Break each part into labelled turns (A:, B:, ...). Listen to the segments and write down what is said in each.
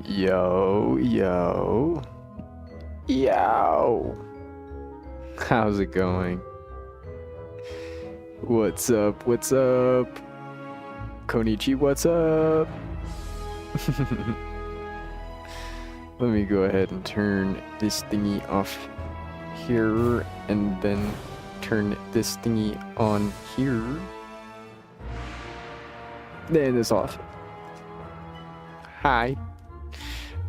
A: Yo, yo, yo. How's it going? What's up? What's up? Konichi, what's up? Let me go ahead and turn this thingy off here and then turn this thingy on here. Then this off. Hi.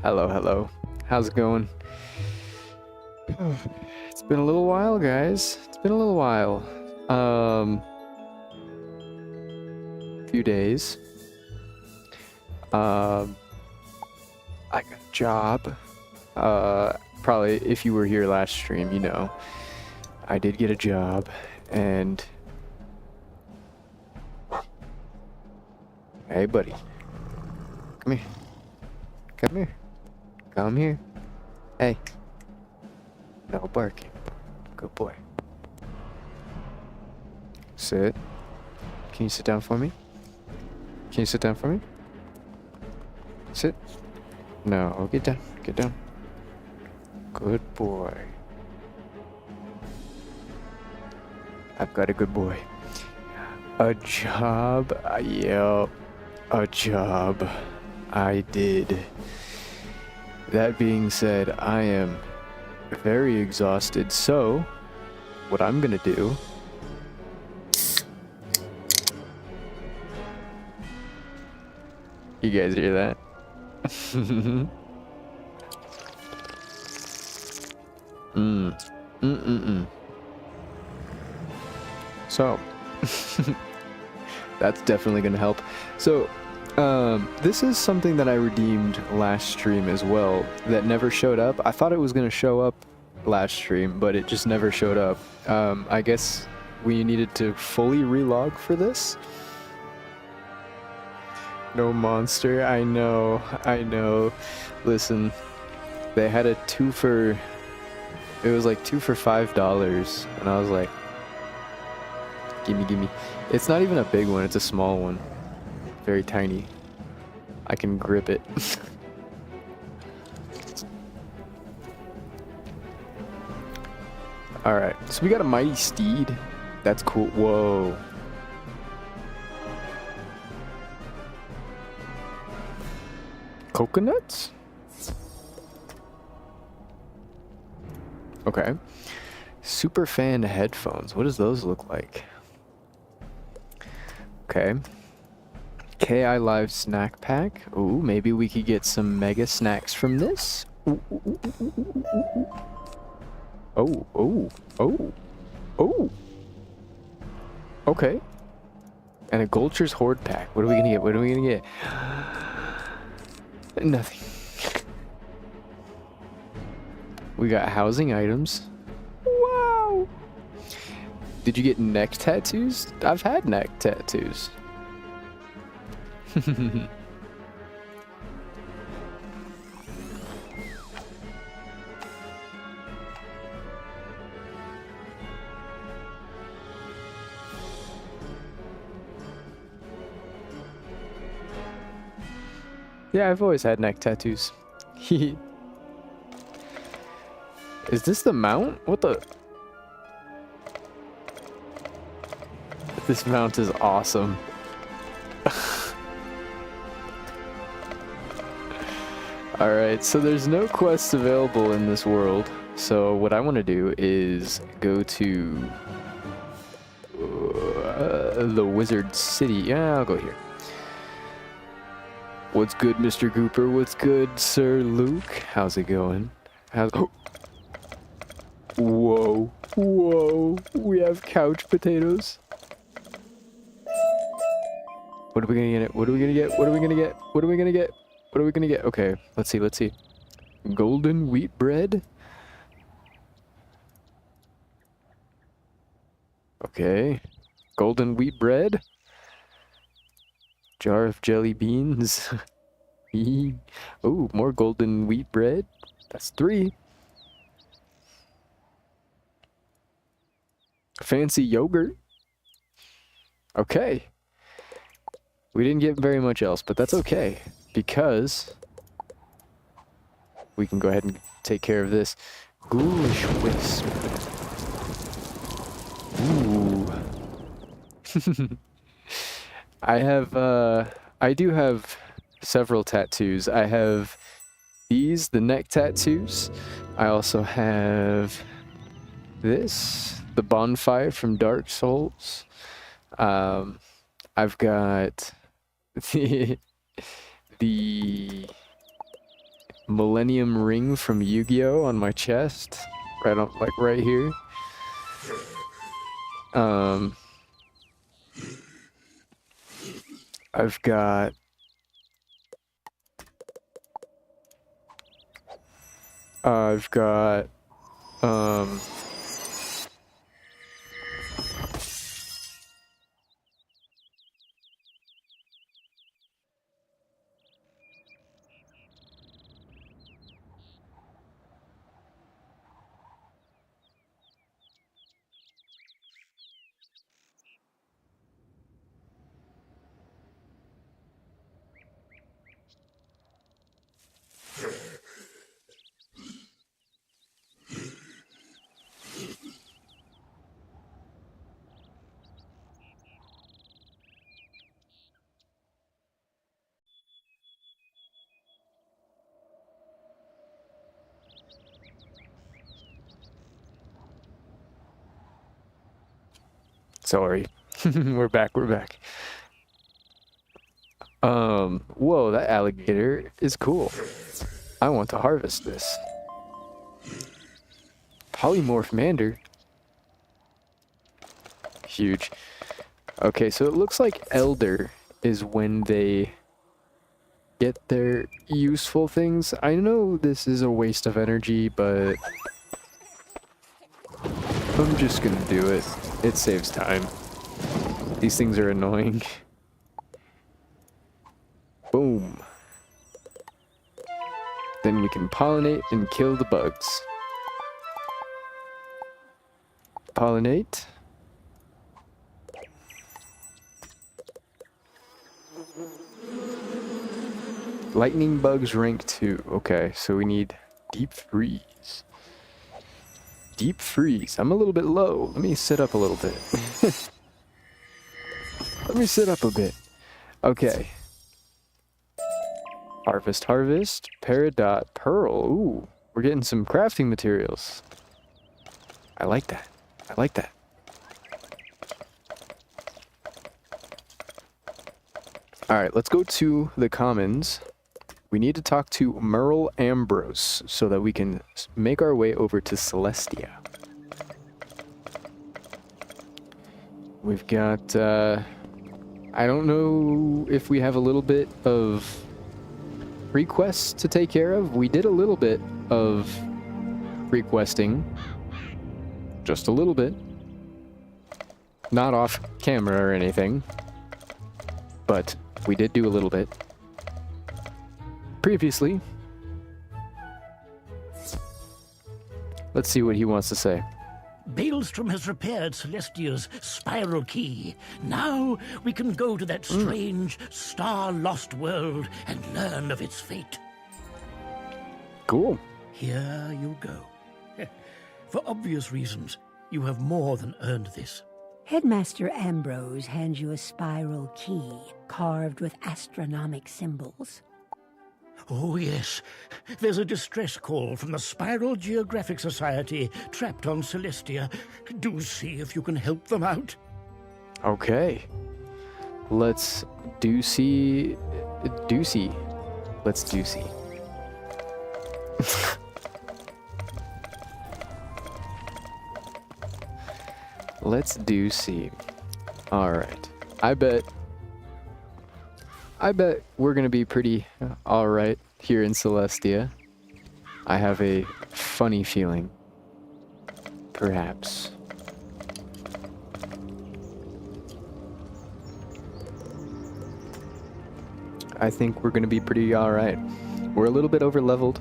A: Hello, hello. How's it going? It's been a little while, guys. It's been a little while. Few days. I got a job. Probably if you were here last stream, you know, I did get a job, and hey, buddy, come here. Come here. Come here. Hey. No barking. Good boy. Sit. Can you sit down for me? Can you sit down for me? Sit. No, get down. Get down. Good boy. I've got a good boy. A job? Yep. A job. I did. That being said, I am very exhausted, so what I'm gonna do you guys hear that? So that's definitely gonna help. So this is something that I redeemed last stream as well that never showed up. I thought it was going to show up last stream, but it just never showed up. I guess we needed to fully relog for this. No monster. I know. I know. Listen, they had a it was like 2 for $5, and I was like, gimme, gimme. It's not even a big one, it's a small one. Very tiny. I can grip it. Alright, so we got a mighty steed. That's cool. Whoa. Coconuts? Okay. Super fan headphones. What does those look like? Okay. KI Live snack pack. Ooh, maybe we could get some mega snacks from this. Ooh, ooh, ooh, ooh, ooh, ooh. Oh, oh, oh, oh. Okay. And a Gulcher's Horde pack. What are we gonna get? What are we gonna get? Nothing. We got housing items. Wow. Did you get neck tattoos? I've had neck tattoos. Yeah, I've always had neck tattoos. Is this the mount? What the? This mount is awesome. Alright, so there's no quests available in this world. So what I want to do is go to the Wizard City. Yeah, I'll go here. What's good, Mr. Cooper? What's good, Sir Luke? How's it going? Oh. Whoa. Whoa. We have couch potatoes. What are we gonna get? What are we gonna get? What are we gonna get? What are we gonna get? What are we gonna get? Okay, let's see, let's see. Golden wheat bread? Okay. Golden wheat bread? Jar of jelly beans. Oh, more golden wheat bread. That's 3. Fancy yogurt. Okay. We didn't get very much else, but that's okay. Because we can go ahead and take care of this. Ghoulish Wisp. Ooh. I do have several tattoos. I have these, the neck tattoos. I also have this, the bonfire from Dark Souls. I've got the Millennium Ring from Yu-Gi-Oh on my chest, right here. I've got sorry. We're back. Whoa, that alligator is cool. I want to harvest this. Polymorph Mander. Huge. Okay, so it looks like Elder is when they get their useful things. I know this is a waste of energy, but I'm just gonna do it. It saves time. These things are annoying. Boom. Then we can pollinate and kill the bugs. Pollinate. Lightning bugs rank 2. Okay, so we need deep freeze. Deep freeze. I'm a little bit low. Let me sit up a little bit. Let me sit up a bit. Okay. Harvest. Peridot. Pearl. Ooh, we're getting some crafting materials. I like that. Alright, let's go to the commons. We need to talk to Merle Ambrose so that we can make our way over to Celestia. We've got, I don't know if we have a little bit of requests to take care of. We did a little bit of requesting. Just a little bit. Not off camera or anything. But we did do a little bit. Previously. Let's see what he wants to say.
B: Baelstrom has repaired Celestia's spiral key. Now we can go to that strange, star-lost world and learn of its fate.
A: Cool.
B: Here you go. For obvious reasons, you have more than earned this.
C: Headmaster Ambrose hands you a spiral key carved with astronomic symbols.
B: Oh, yes. There's a distress call from the Spiral Geographic Society trapped on Celestia. Do see if you can help them out.
A: Okay. Let's do-see. Let's do-see. Let's do-see. Alright. I bet we're gonna be pretty alright here in Celestia. I have a funny feeling. Perhaps. I think we're gonna be pretty alright. We're a little bit over leveled.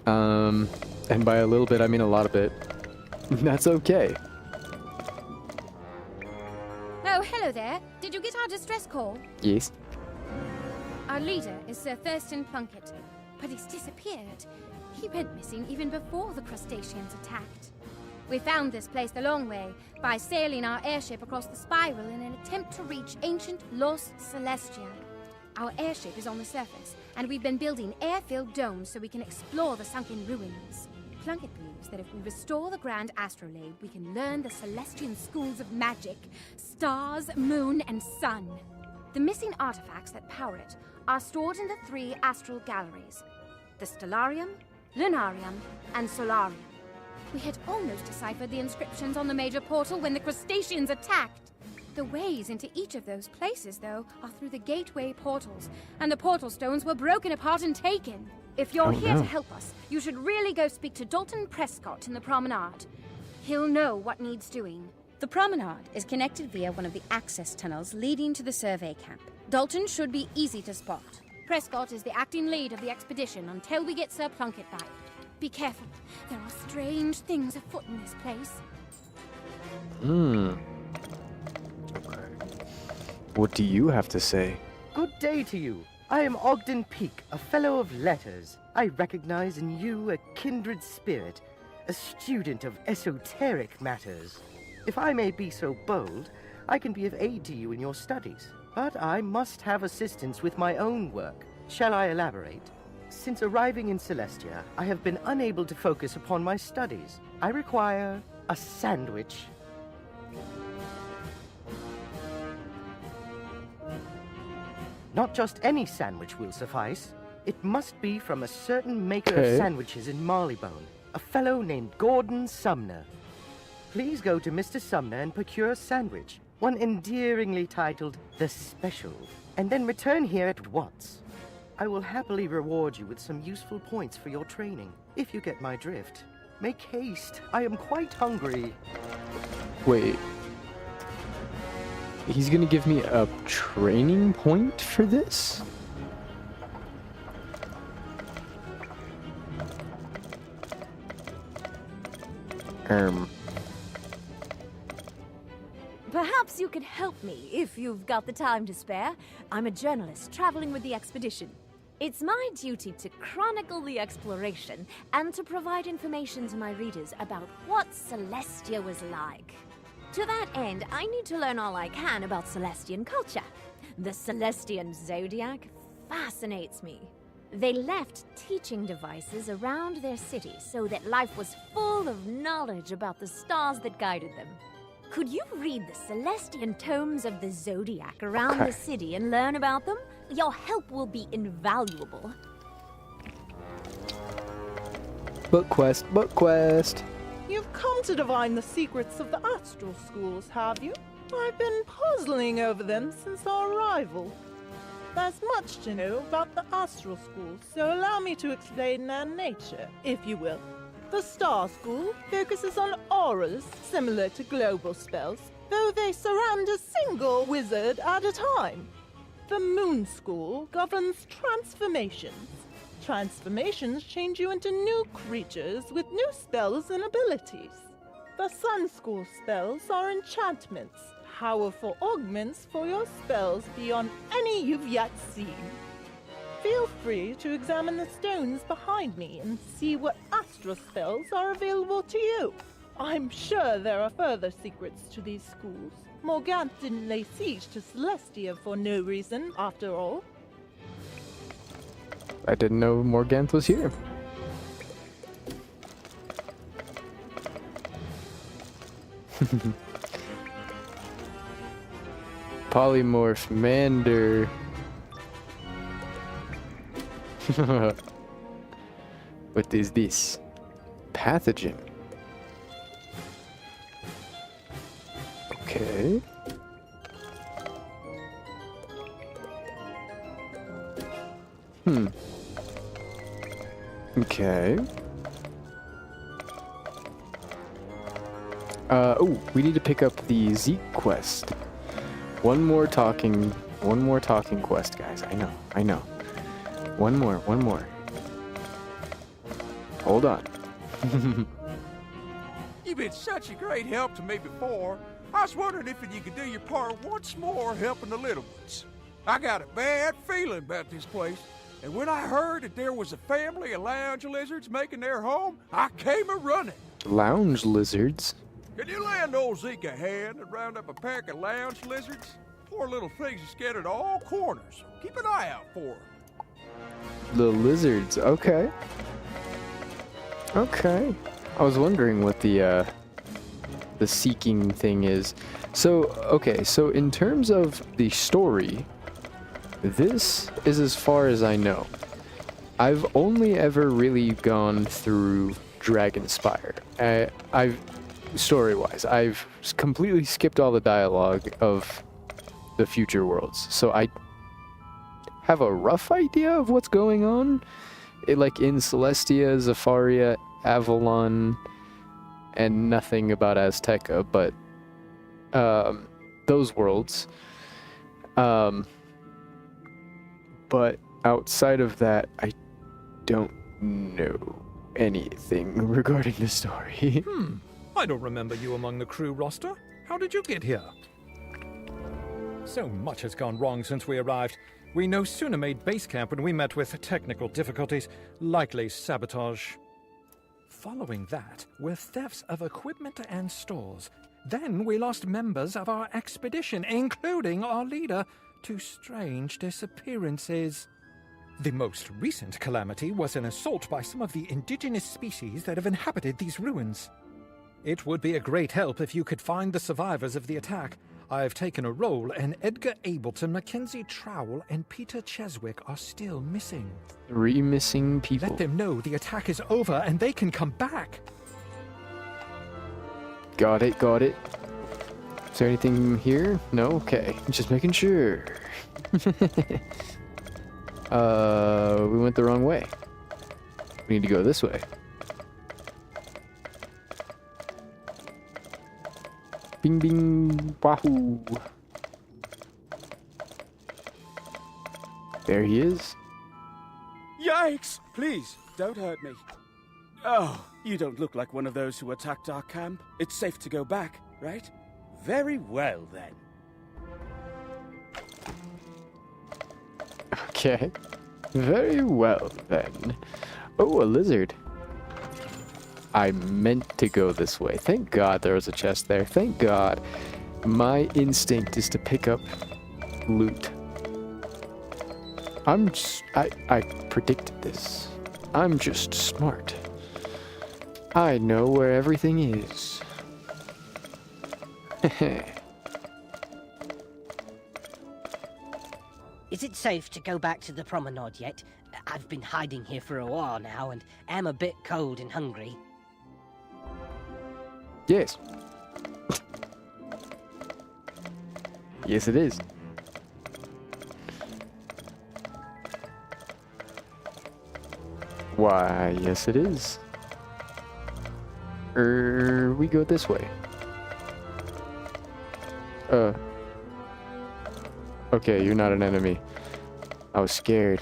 A: And by a little bit, I mean a lot of it. That's okay.
D: Oh, hello there. Did you get our distress call?
A: Yes.
D: Our leader is Sir Thurston Plunkett. but he's disappeared. He went missing even before the crustaceans attacked. We found this place the long way, by sailing our airship across the spiral in an attempt to reach ancient lost Celestia. Our airship is on the surface, and we've been building air-filled domes so we can explore the sunken ruins. Plunkett believes that if we restore the Grand Astrolabe, we can learn the Celestian schools of magic, stars, moon, and sun. The missing artifacts that power it are stored in the 3 astral galleries, the Stellarium, Lunarium, and Solarium. We had almost deciphered the inscriptions on the major portal when the crustaceans attacked. The ways into each of those places, though, are through the gateway portals, and the portal stones were broken apart and taken. If you're here to help us, you should really go speak to Dalton Prescott in the Promenade. He'll know what needs doing. The Promenade is connected via one of the access tunnels leading to the survey camp. Dalton should be easy to spot. Prescott is the acting lead of the expedition until we get Sir Plunkett back. Be careful. There are strange things afoot in this place.
A: Okay. What do you have to say?
E: Good day to you. I am Ogden Peak, a fellow of letters. I recognize in you a kindred spirit, a student of esoteric matters. If I may be so bold, I can be of aid to you in your studies. But I must have assistance with my own work. Shall I elaborate? Since arriving in Celestia, I have been unable to focus upon my studies. I require a sandwich. Not just any sandwich will suffice. It must be from a certain maker of sandwiches in Marleybone, a fellow named Gordon Sumner. Please go to Mr. Sumner and procure a sandwich, one endearingly titled The Special, and then return here at once. I will happily reward you with some useful points for your training, if you get my drift. Make haste, I am quite hungry.
A: Wait. He's gonna give me a training point for this?
F: Perhaps you could help me if you've got the time to spare. I'm a journalist traveling with the expedition. It's my duty to chronicle the exploration and to provide information to my readers about what Celestia was like. To that end, I need to learn all I can about Celestian culture. The Celestian zodiac fascinates me. They left teaching devices around their city so that life was full of knowledge about the stars that guided them. Could you read the Celestian tomes of the zodiac around the city and learn about them? Your help will be invaluable.
A: Book quest, book quest.
G: You've come to divine the secrets of the astral schools, have you? I've been puzzling over them since our arrival. There's much to know about the astral schools, so allow me to explain their nature, if you will. The Star School focuses on auras, similar to global spells, though they surround a single wizard at a time. The Moon School governs transformations. Transformations change you into new creatures with new spells and abilities. The Sun School spells are enchantments, powerful augments for your spells beyond any you've yet seen. Feel free to examine the stones behind me and see what astral spells are available to you. I'm sure there are further secrets to these schools. Morgant didn't lay siege to Celestia for no reason, after all.
A: I didn't know Morganth was here. Polymorph Mander. What is this? Pathogen. Okay. Okay. Oh, we need to pick up the Zeke quest. One more talking quest, guys. I know. One more. Hold on.
H: You've been such a great help to me before. I was wondering if you could do your part once more helping the little ones. I got a bad feeling about this place, And when I heard that there was a family of lounge lizards making their home, I came a-running.
A: Lounge lizards?
H: Can you lend old Zeke a hand and round up a pack of lounge lizards? Poor little things are scattered all corners. Keep an eye out for them.
A: The lizards, okay. Okay. I was wondering what the seeking thing is. So, okay, so in terms of the story, this is as far as I know. I've only ever really gone through Dragonspire. Story-wise, I've completely skipped all the dialogue of the future worlds. So I have a rough idea of what's going on. Like in Celestia, Zafaria, Avalon, and nothing about Azteca, but those worlds. But outside of that, I don't know anything regarding the story.
I: I don't remember you among the crew roster. How did you get here? So much has gone wrong since we arrived. We no sooner made base camp when we met with technical difficulties, likely sabotage. Following that were thefts of equipment and stores. Then we lost members of our expedition, including our leader, to strange disappearances. The most recent calamity was an assault by some of the indigenous species that have inhabited these ruins. It would be a great help if you could find the survivors of the attack. I've taken a role, and Edgar Ableton, Mackenzie Trowell, and Peter Cheswick are still missing.
A: 3 missing people.
I: Let them know the attack is over and they can come back.
A: Got it, got it. Is there anything here? No? Okay. Just making sure. We went the wrong way. We need to go this way. Bing bing wahoo. There he is.
J: Yikes! Please, don't hurt me. Oh, you don't look like one of those who attacked our camp. It's safe to go back, right? Very well, then.
A: Okay. Very well, then. Oh, a lizard. I meant to go this way. Thank God there was a chest there. Thank God. My instinct is to pick up loot. I predicted this. I'm just smart. I know where everything is.
K: Is it safe to go back to the promenade yet? I've been hiding here for a while now and am a bit cold and hungry.
A: Yes. Yes, it is. Why, yes, it is. We go this way. Okay, you're not an enemy. I was scared.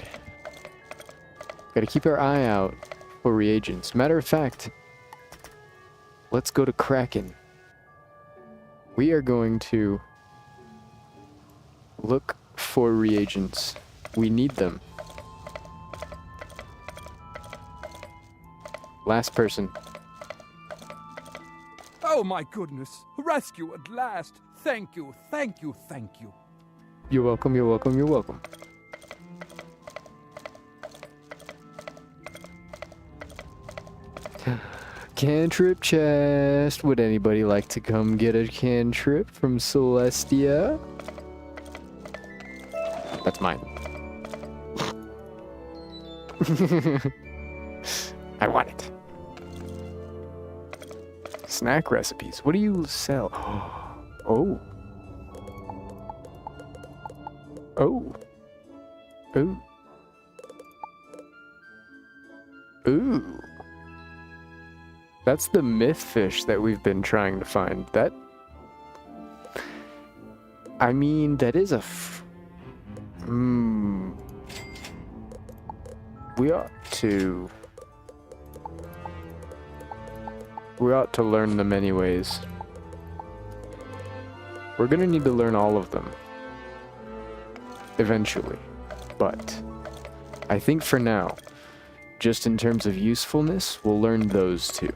A: Gotta keep our eye out for reagents. Matter of fact, let's go to Kraken. We are going to look for reagents. We need them. Last person.
H: Oh my goodness. Rescue at last. Thank you, thank you, thank you.
A: You're welcome, you're welcome, you're welcome. Cantrip chest. Would anybody like to come get a cantrip from Celestia? That's mine. I want it. Snack recipes. What do you sell? Oh. Oh. Ooh. Ooh. That's the myth fish that we've been trying to find. That... I mean, that is a... We ought to... We ought to learn them anyways. We're gonna need to learn all of them. Eventually. But... I think for now, just in terms of usefulness, we'll learn those two.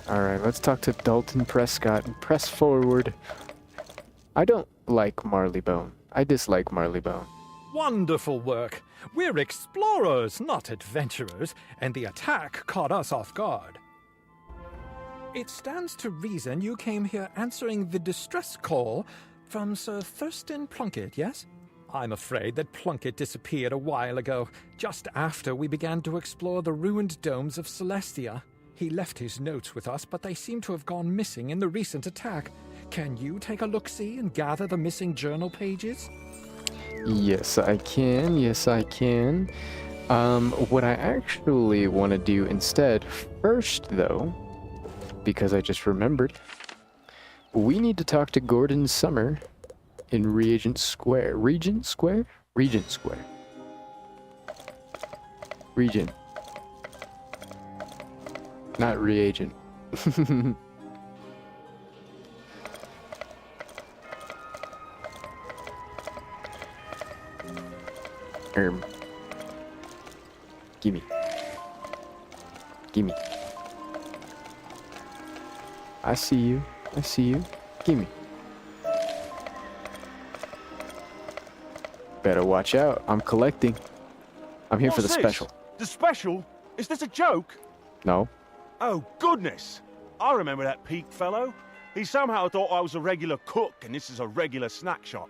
A: Alright, let's talk to Dalton Prescott and press forward. I don't like Marleybone. I dislike Marleybone.
I: Wonderful work. We're explorers, not adventurers, and the attack caught us off guard. It stands to reason you came here answering the distress call from Sir Thurston Plunkett, yes? I'm afraid that Plunkett disappeared a while ago, just after we began to explore the ruined domes of Celestia. He left his notes with us, but they seem to have gone missing in the recent attack. Can you take a look-see and gather the missing journal pages?
A: Yes, I can. Yes, I can. What I actually want to do instead, first though, because I just remembered, we need to talk to Gordon Summer in Regent Square. Regent Square? Regent Square. Regent. Not reagent. Gimme. Gimme. I see you. I see you. Gimme. Better watch out. I'm collecting. I'm here for the special.
L: The special? Is this a joke?
A: No.
L: Oh, goodness. I remember that Peak fellow. He somehow thought I was a regular cook and this is a regular snack shop.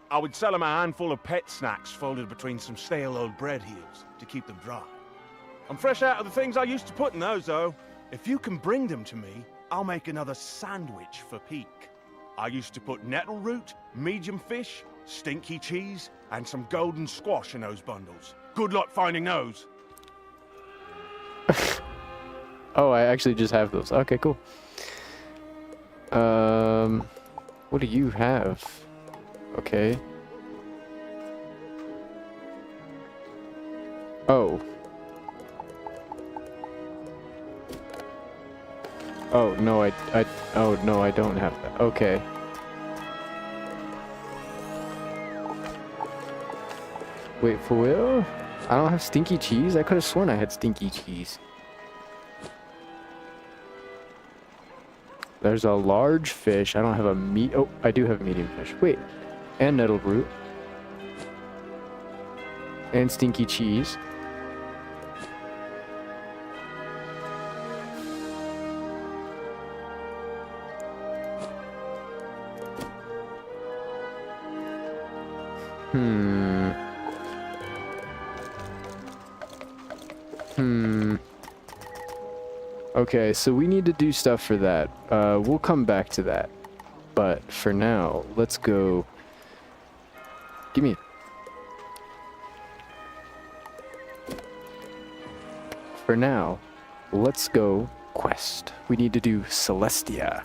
L: I would sell him a handful of pet snacks folded between some stale old bread heels to keep them dry. I'm fresh out of the things I used to put in those, though. If you can bring them to me, I'll make another sandwich for Peak. I used to put nettle root, medium fish, stinky cheese, and some golden squash in those bundles. Good luck finding those.
A: Oh, I actually just have those. Okay, cool. What do you have? Okay. Oh. Oh, no, oh, no, I don't have that. Okay. Wait, for real? I don't have stinky cheese? I could have sworn I had stinky cheese. There's a large fish. I don't have a meat. Oh, I do have a medium fish. Wait. And nettle root. And stinky cheese. Okay, so we need to do stuff for that. We'll come back to that. But for now, let's go. Give me. For now, let's go quest. We need to do Celestia.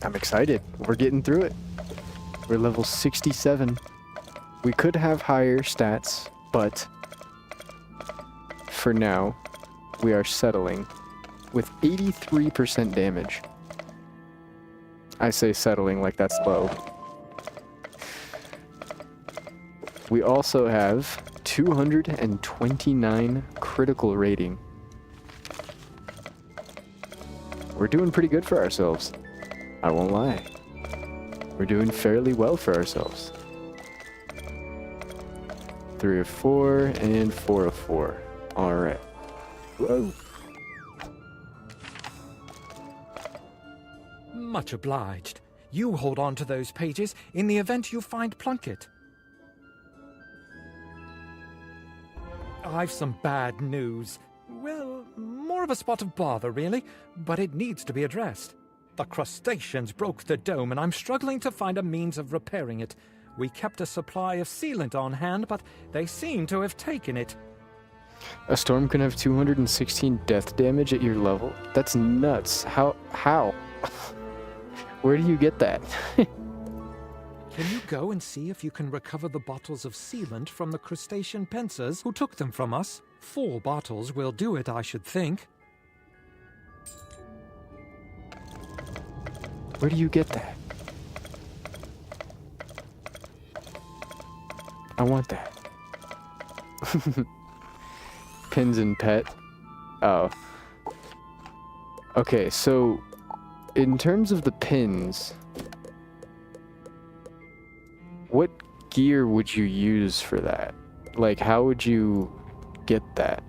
A: I'm excited. We're getting through it. We're level 67. We could have higher stats, but for now, we are settling with 83% damage. I say settling like that's low. We also have 229 critical rating. We're doing pretty good for ourselves. I won't lie. We're doing fairly well for ourselves. 3 of 4 and 4 of 4. Alright. Whoa.
I: Much obliged. You hold on to those pages in the event you find Plunkett. I've some bad news. Well, more of a spot of bother, really, but it needs to be addressed. The crustaceans broke the dome, and I'm struggling to find a means of repairing it. We kept a supply of sealant on hand, but they seem to have taken it.
A: A storm can have 216 death damage at your level? That's nuts. How? Where do you get that?
I: Can you go and see if you can recover the bottles of sealant from the crustacean pincers who took them from us? 4 bottles will do it, I should think.
A: Where do you get that? I want that. Pins and pet. Oh. Okay, so in terms of the pins, what gear would you use for that? Like, how would you get that?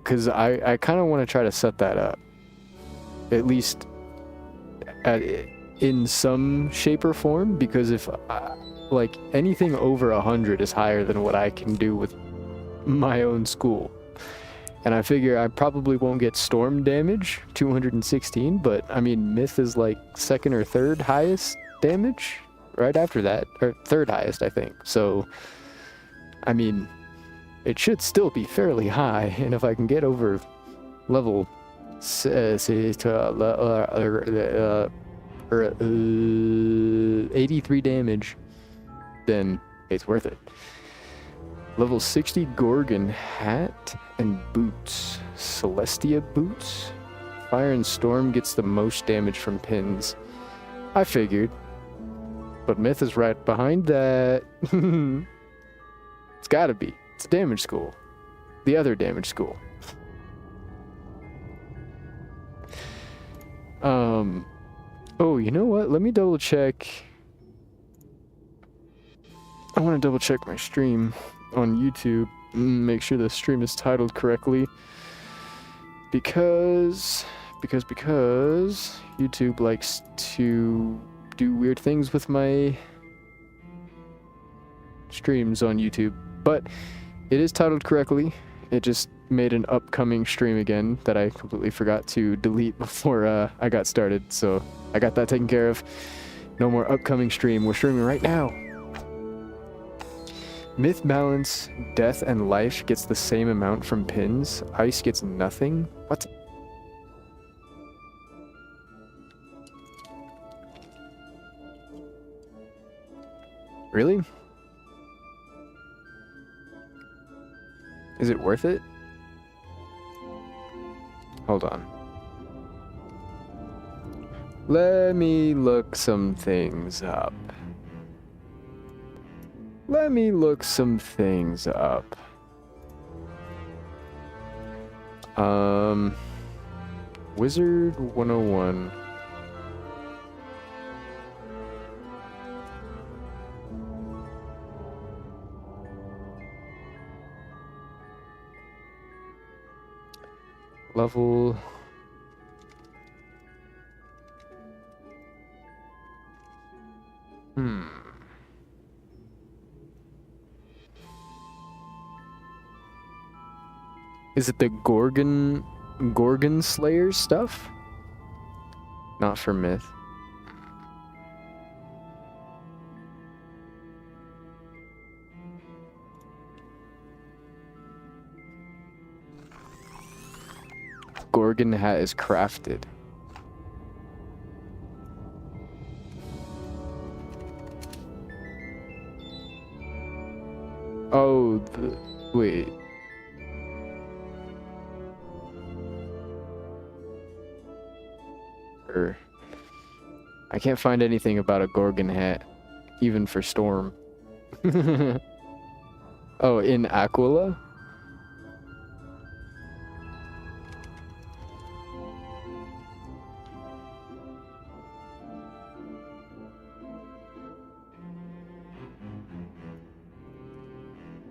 A: Because I kind of want to try to set that up. At least in some shape or form, because if like anything over 100 is higher than what I can do with my own school. And I figure I probably won't get storm damage, 216, but I mean, myth is like second or third highest damage right after that, or third highest, I think. So, I mean, it should still be fairly high, and if I can get over level 83 damage, then it's worth it. Level 60 Gorgon hat and boots. Celestia boots. Fire and Storm gets the most damage from pins. I figured. But Myth is right behind that. It's gotta be. It's damage school. The other damage school. Oh, you know what? Let me double check. I want to double check my stream on YouTube. Make sure the stream is titled correctly. Because YouTube likes to do weird things with my streams on YouTube. But it is titled correctly. It just made an upcoming stream again that I completely forgot to delete before I got started. So I got that taken care of. No more upcoming stream. We're streaming right now. Myth balance, death and life gets the same amount from pins. Ice gets nothing. What? Really? Is it worth it? Hold on. Let me look some things up. Wizard 101. Level. Is it the Gorgon Slayer stuff? Not for Myth. Gorgon hat is crafted. Oh, wait. I can't find anything about a Gorgon hat, even for Storm. Oh, in Aquila?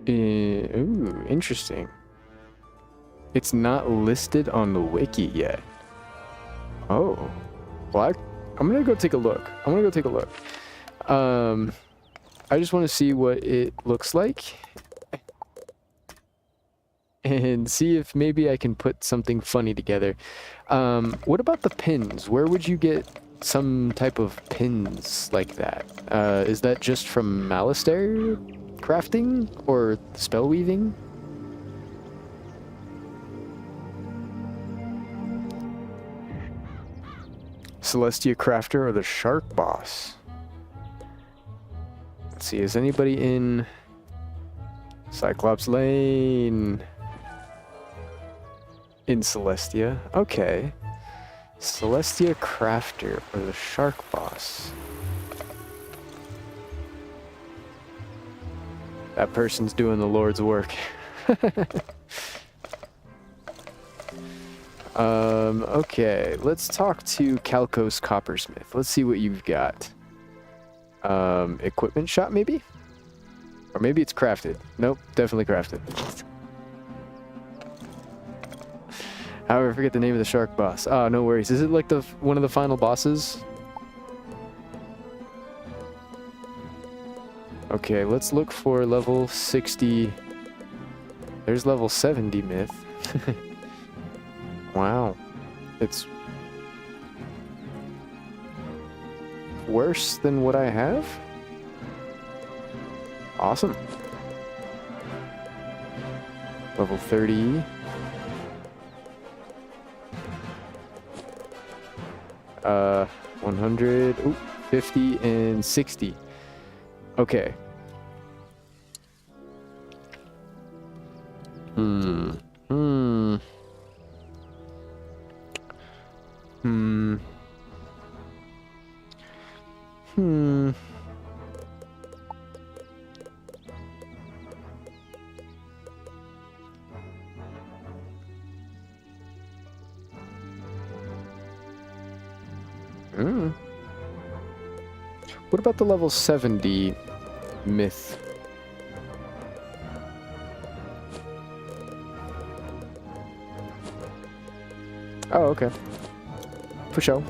A: Ooh, interesting. It's not listed on the wiki yet. Oh. Well, I'm gonna go take a look. I just want to see what it looks like. And see if maybe I can put something funny together. What about the pins? Where would you get some type of pins like that? Is that just from Malistaire crafting or spell weaving? Celestia Crafter or the Shark Boss? Let's see, is anybody in Cyclops Lane? In Celestia? Okay. Celestia Crafter or the Shark Boss. That person's doing the Lord's work. Okay, let's talk to Calco's Coppersmith. Let's see what you've got. Equipment shop, maybe? Or maybe it's crafted. Nope, definitely crafted. However, I forget the name of the shark boss. Oh, no worries. Is it like one of the final bosses? Okay, let's look for level 60. There's level 70 myth. Wow. It's worse than what I have? Awesome. Level 30. 100, ooh, 50, and 60. Okay. Hmm. What about the level 70 myth? Oh, okay. For sure.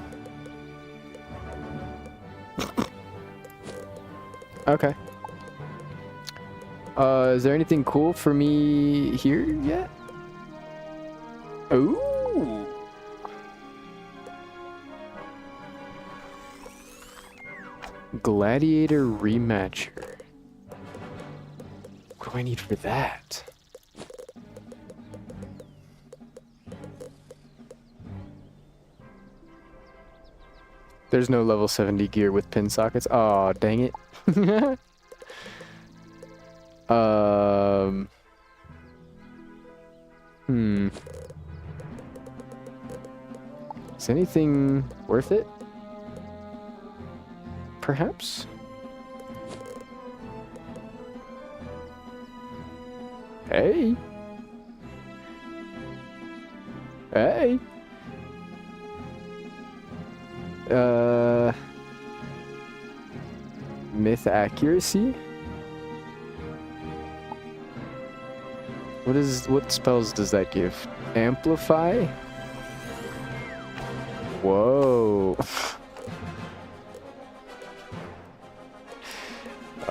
A: Okay. Is there anything cool for me here yet? Ooh. Gladiator Rematcher. What do I need for that? There's no level 70 gear with pin sockets. Aw, dang it. Is anything worth it? Perhaps? Hey. Hey. Myth accuracy? What spells does that give? Amplify? Whoa.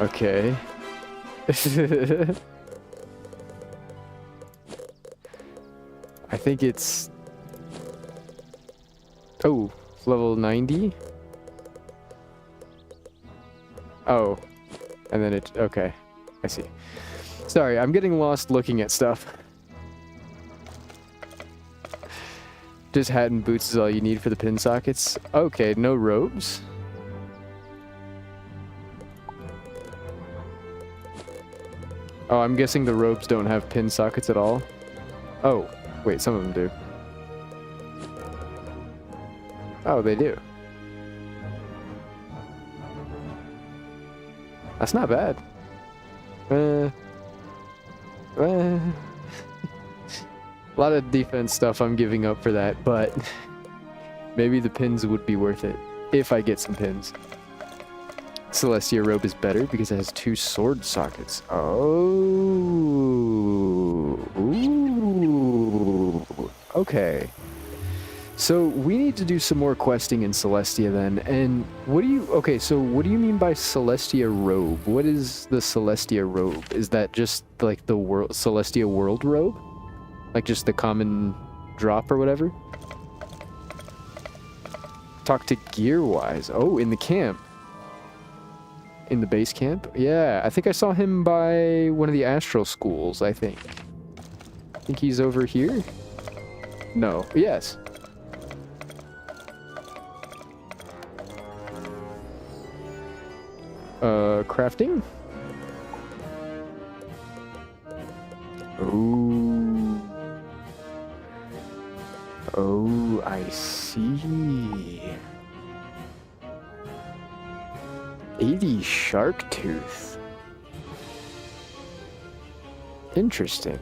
A: Okay. I think it's... Oh, level 90? Oh. And then it... Okay. I see. Sorry, I'm getting lost looking at stuff. Just hat and boots is all you need for the pin sockets. Okay, no robes? Oh, I'm guessing the robes don't have pin sockets at all? Oh, wait, some of them do. Oh, they do. That's not bad. A lot of defense stuff I'm giving up for that, but maybe the pins would be worth it if I get some pins. Celestia robe is better because it has 2 sword sockets. Oh. Ooh. Okay. So we need to do some more questing in Celestia then. And what do you... Okay, so what do you mean by Celestia robe? What is the Celestia robe? Is that just like the Celestia world robe? Like just the common drop or whatever? Talk to Gearwise. Oh, in the camp. In the base camp? Yeah, I think I saw him by one of the astral schools, I think. I think he's over here? No. Yes. Crafting? Ooh. Oh, I see. 80 shark tooth. Interesting.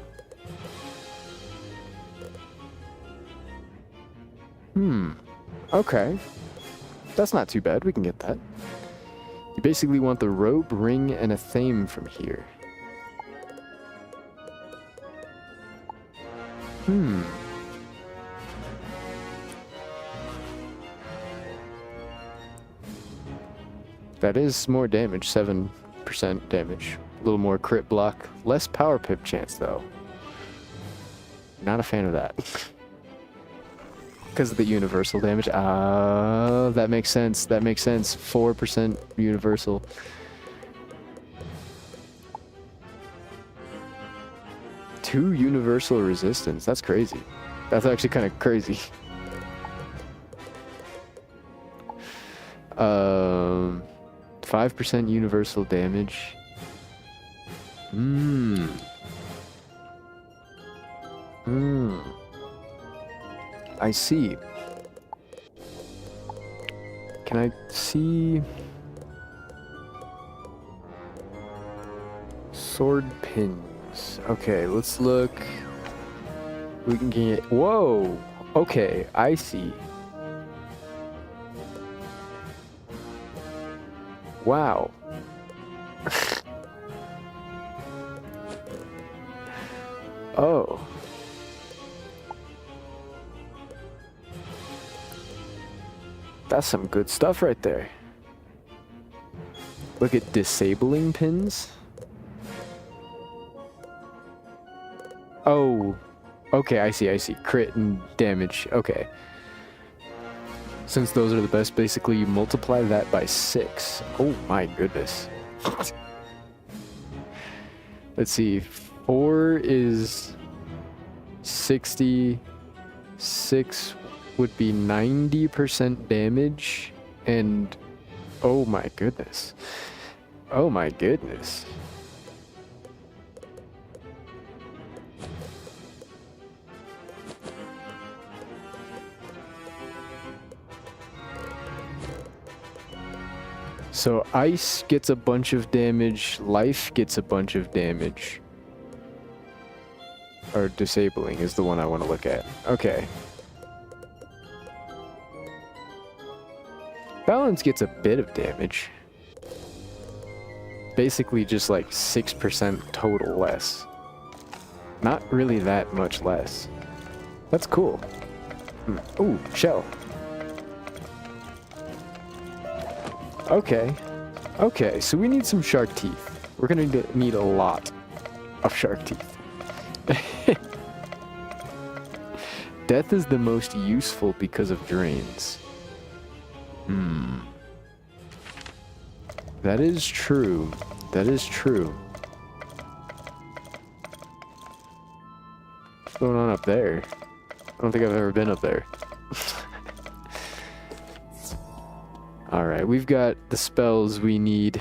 A: Okay. That's not too bad. We can get that. You basically want the robe, ring, and a theme from here. That is more damage, 7% damage. A little more crit block. Less power pip chance, though. Not a fan of that. Because of the universal damage. Ah, that makes sense. That makes sense. 4% universal. Two universal resistance. That's crazy. That's actually kind of crazy. 5% universal damage. I see. Can I see? Sword pins. Okay, let's look. We can get. Whoa! Okay, I see. Wow. Oh. That's some good stuff right there. Look at disabling pins. Oh. Okay, I see. Crit and damage. Okay. Since those are the best, basically you multiply that by 6. Oh my goodness. Let's see. 4 is 60. 6 would be 90% damage. And oh my goodness. Oh my goodness. So ice gets a bunch of damage, life gets a bunch of damage. Or disabling is the one I want to look at. Okay. Balance gets a bit of damage. Basically just like 6% total less. Not really that much less. That's cool. Ooh, shell. Okay. Okay, so we need some shark teeth. We're gonna need a lot of shark teeth. Death is the most useful because of drains. That is true. That is true. What's going on up there? I don't think I've ever been up there. Alright, we've got the spells we need.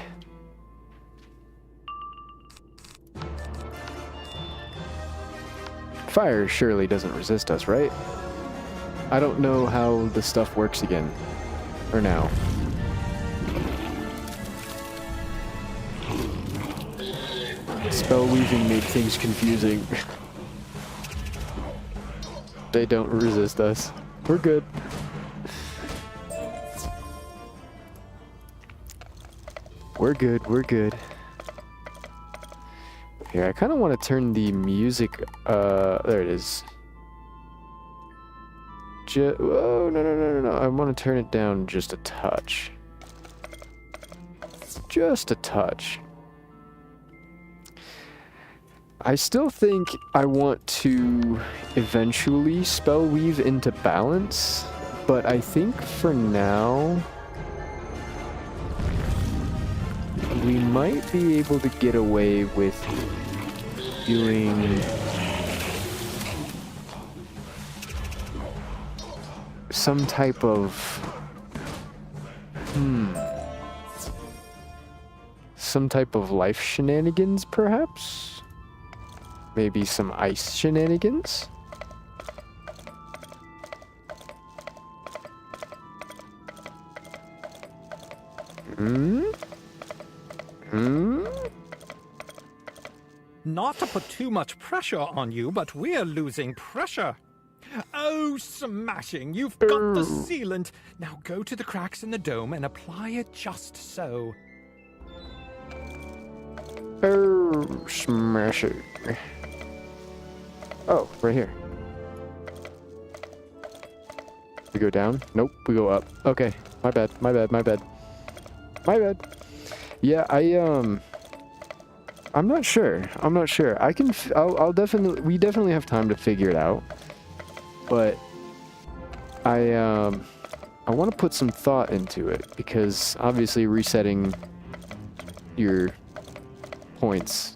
A: Fire surely doesn't resist us, right? I don't know how the stuff works again. Or now. Spell weaving made things confusing. They don't resist us. We're good. We're good, we're good. Here, I kind of want to turn the music, there it is. Oh, no. I want to turn it down just a touch. Just a touch. I still think I want to eventually spell weave into balance, but I think for now we might be able to get away with doing some type of life shenanigans, perhaps? Maybe some ice shenanigans?
I: Not to put too much pressure on you, but we're losing pressure. Oh, smashing! You've got the sealant. Now go to the cracks in the dome and apply it just so.
A: Oh, smashing. Oh, right here. We go down? Nope, we go up. Okay, my bad. Yeah, I'm not sure. We definitely have time to figure it out. But I want to put some thought into it, because obviously resetting your points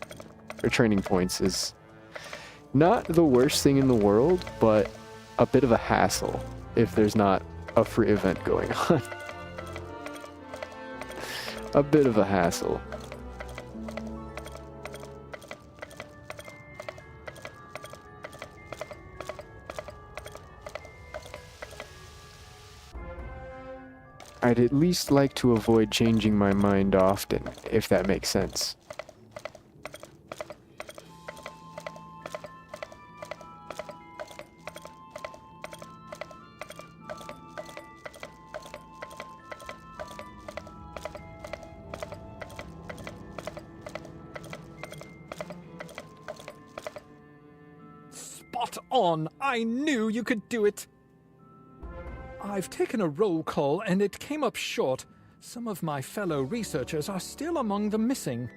A: or training points is not the worst thing in the world, but a bit of a hassle if there's not a free event going on. A bit of a hassle. I'd at least like to avoid changing my mind often, if that makes sense.
I: Spot on! I knew you could do it! I've taken a roll call and it came up short. Some of my fellow researchers are still among the missing.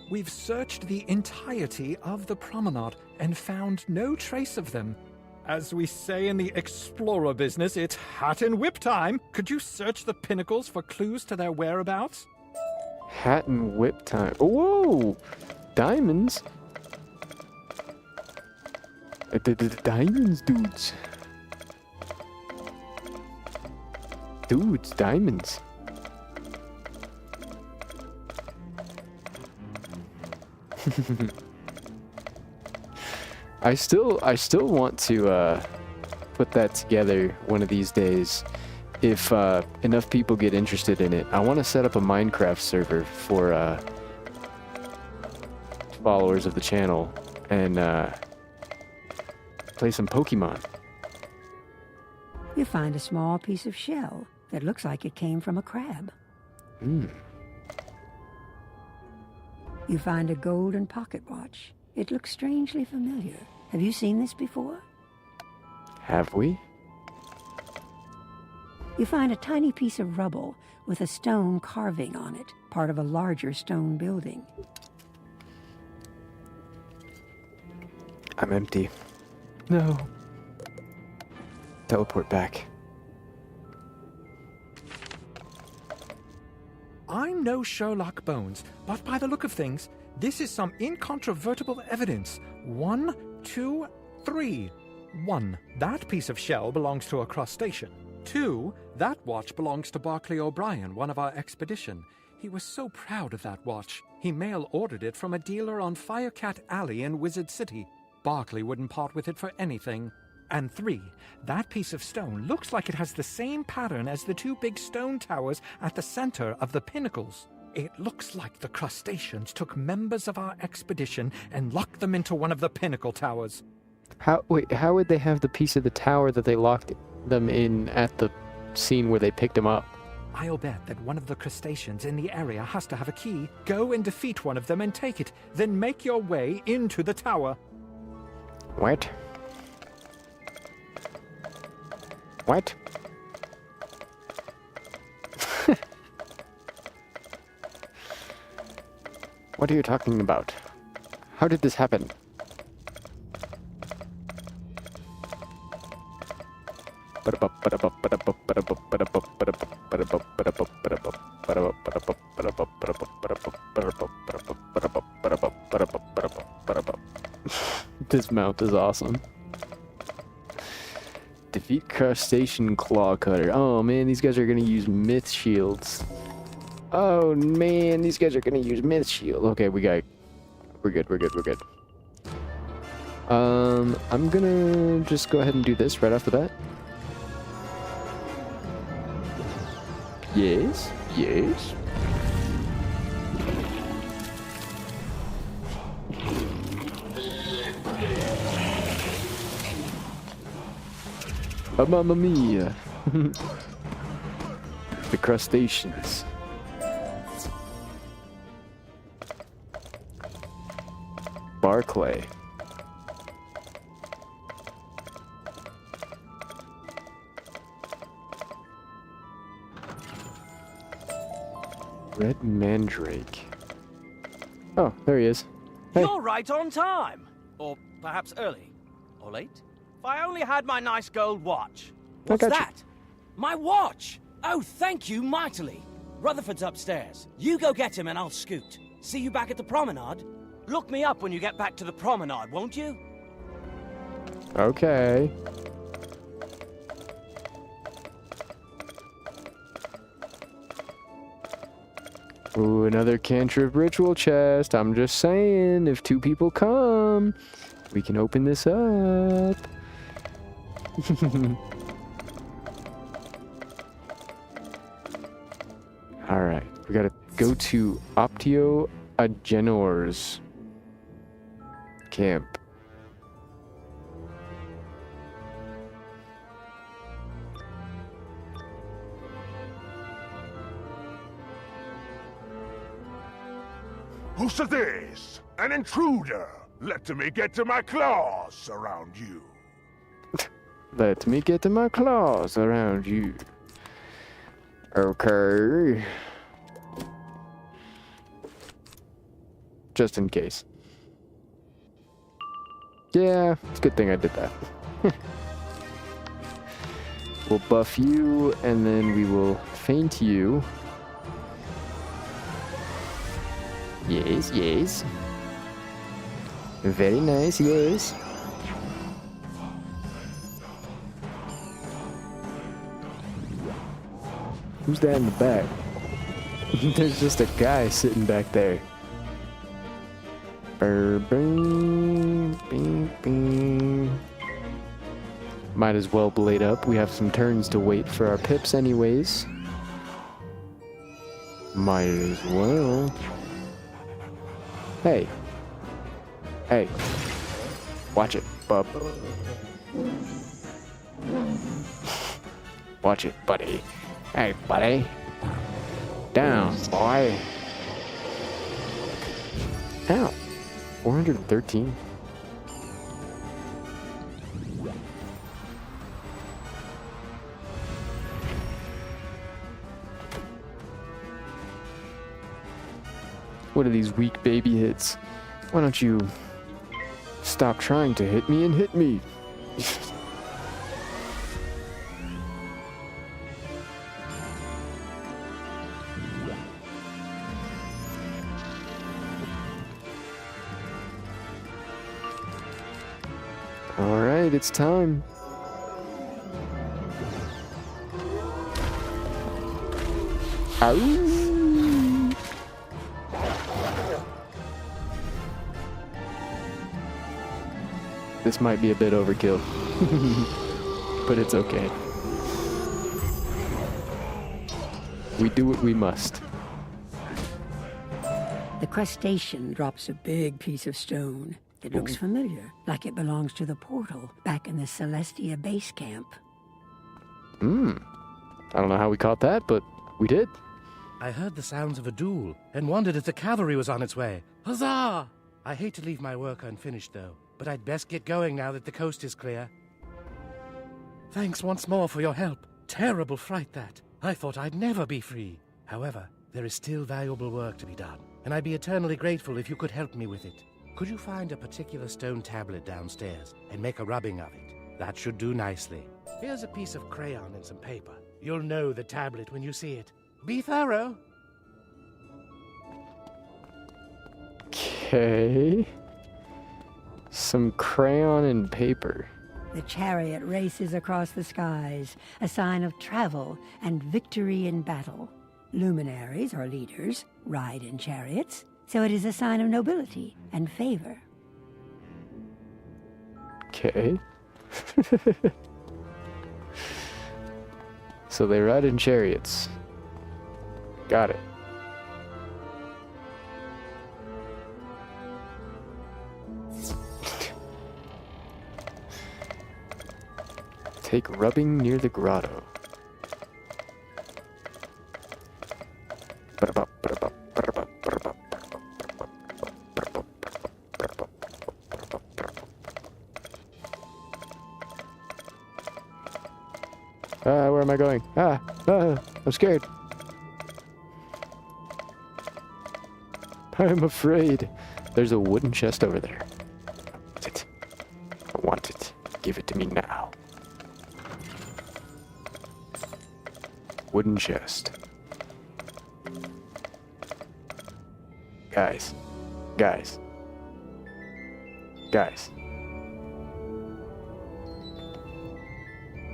I: We've searched the entirety of the promenade and found no trace of them. As we say in the explorer business, it's hat and whip time. Could you search the pinnacles for clues to their whereabouts?
A: Hat and whip time. Whoa! Diamonds? The diamonds, dudes. Dudes, diamonds. I still want to put that together one of these days. If enough people get interested in it, I want to set up a Minecraft server for followers of the channel and play some Pokemon.
C: You find a small piece of shell that looks like it came from a crab. You find a golden pocket watch. It looks strangely familiar. Have you seen this before?
A: Have we?
C: You find a tiny piece of rubble with a stone carving on it, part of a larger stone building.
A: I'm empty. No. Teleport back.
I: I'm no Sherlock Bones, but by the look of things, this is some incontrovertible evidence. 1, 2, 3. 1. That piece of shell belongs to a crustacean. 2. That watch belongs to Barclay O'Brien, one of our expedition. He was so proud of that watch. He mail-ordered it from a dealer on Firecat Alley in Wizard City. Barclay wouldn't part with it for anything. And 3. That piece of stone looks like it has the same pattern as the 2 big stone towers at the center of the pinnacles. It looks like the crustaceans took members of our expedition and locked them into one of the pinnacle towers.
A: How would they have the piece of the tower that they locked them in at the scene where they picked them up?
I: I'll bet that one of the crustaceans in the area has to have a key. Go and defeat one of them and take it, then make your way into the tower.
A: What? What? What are you talking about? How did this happen? This mount is awesome. Defeat crustacean claw cutter. Oh man, these guys are gonna use myth shields. Oh man, these guys are gonna use myth shield. Okay, we're good. I'm gonna just go ahead and do this right off the bat. Yes. Mamma mia. The crustaceans. Barclay. Red mandrake. Oh, there he is. Hey.
M: You're right on time. Or perhaps early. Or late. If I only had my nice gold watch. What's that? My watch! Oh, thank you mightily. Rutherford's upstairs. You go get him and I'll scoot. See you back at the promenade. Look me up when you get back to the promenade, won't you?
A: Okay. Ooh, another cantrip ritual chest. I'm just saying, if 2 people come, we can open this up. Alright, we gotta go to Optio Agenor's camp.
L: Who's this? An intruder! Let me get to my claws around you.
A: Let me get to my claws around you. Okay. Just in case. Yeah, it's a good thing I did that. We'll buff you, and then we will feint you. Yes, yes. Very nice, yes. Who's that in the back? There's just a guy sitting back there. Bing, bing, bing. Might as well blade up. We have some turns to wait for our pips anyways. Might as well. Hey. Hey. Watch it, bub. Watch it, buddy. Hey, buddy. Down, boy. Ow. 413. What are these weak baby hits? Why don't you stop trying to hit me and hit me? All right, it's time. Ow. This might be a bit overkill, but it's okay. We do what we must.
C: The crustacean drops a big piece of stone. It looks familiar, like it belongs to the portal back in the Celestia base camp.
A: I don't know how we caught that, but we did.
N: I heard the sounds of a duel and wondered if the cavalry was on its way. Huzzah! I hate to leave my work unfinished, though, but I'd best get going now that the coast is clear. Thanks once more for your help. Terrible fright, that. I thought I'd never be free. However, there is still valuable work to be done, and I'd be eternally grateful if you could help me with it. Could you find a particular stone tablet downstairs and make a rubbing of it? That should do nicely. Here's a piece of crayon and some paper. You'll know the tablet when you see it. Be thorough.
A: Okay. Some crayon and paper.
C: The chariot races across the skies, a sign of travel and victory in battle. Luminaries, or leaders, ride in chariots, so it is a sign of nobility and favor.
A: Okay. So they ride in chariots. Got it. Take rubbing near the grotto. Where am I going? I'm scared. I'm afraid. There's a wooden chest over there. I want it. Give it to me now. Wooden chest. Guys.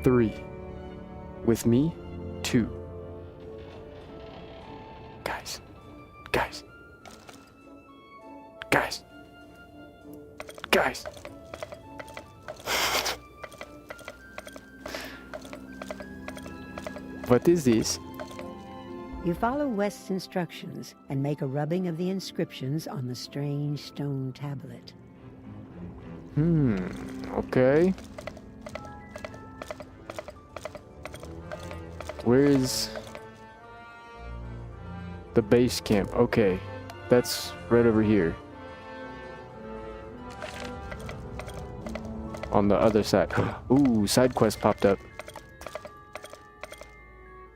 A: 3. With me, 2. Guys. What is this?
C: You follow West's instructions and make a rubbing of the inscriptions on the strange stone tablet.
A: Okay. Where is the base camp? Okay, that's right over here. On the other side. Ooh, side quest popped up.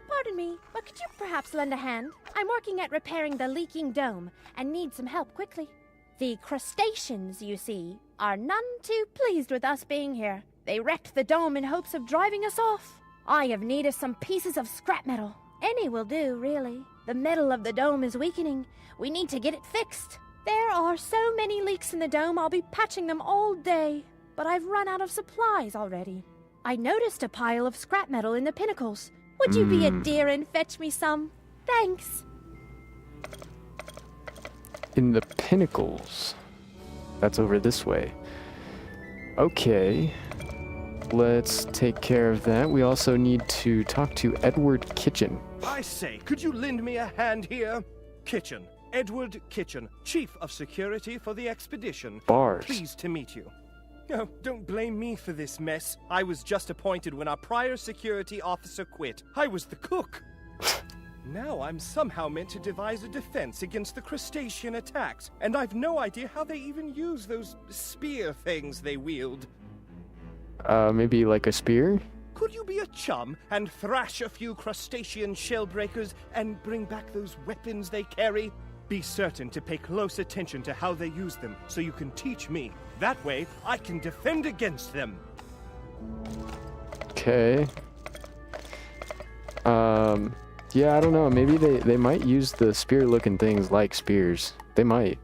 D: Pardon me, but could you perhaps lend a hand? I'm working at repairing the leaking dome and need some help quickly. The crustaceans, you see, are none too pleased with us being here. They wrecked the dome in hopes of driving us off. I have need of some pieces of scrap metal. Any will do, really. The metal of the dome is weakening. We need to get it fixed. There are so many leaks in the dome, I'll be patching them all day. But I've run out of supplies already. I noticed a pile of scrap metal in the pinnacles. Would you be a dear and fetch me some? Thanks.
A: In the pinnacles. That's over this way. Okay. Let's take care of that. We also need to talk to Edward Kitchen.
O: I say, could you lend me a hand here? Kitchen. Edward Kitchen, Chief of Security for the expedition.
A: Bars.
O: Pleased to meet you. Oh, don't blame me for this mess. I was just appointed when our prior security officer quit. I was the cook. Now I'm somehow meant to devise a defense against the crustacean attacks, and I've no idea how they even use those spear things they wield.
A: Maybe like a spear?
O: Could you be a chum and thrash a few crustacean shell breakers and bring back those weapons they carry? Be certain to pay close attention to how they use them so you can teach me. That way, I can defend against them.
A: Okay. Yeah, I don't know. Maybe they might use the spear-looking things like spears. They might.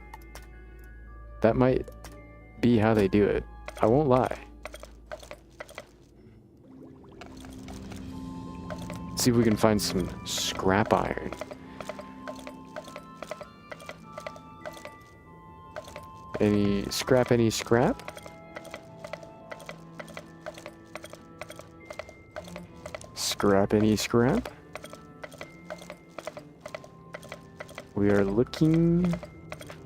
A: That might be how they do it. I won't lie. Let's see if we can find some scrap iron. Any scrap? Scrap any scrap? We are looking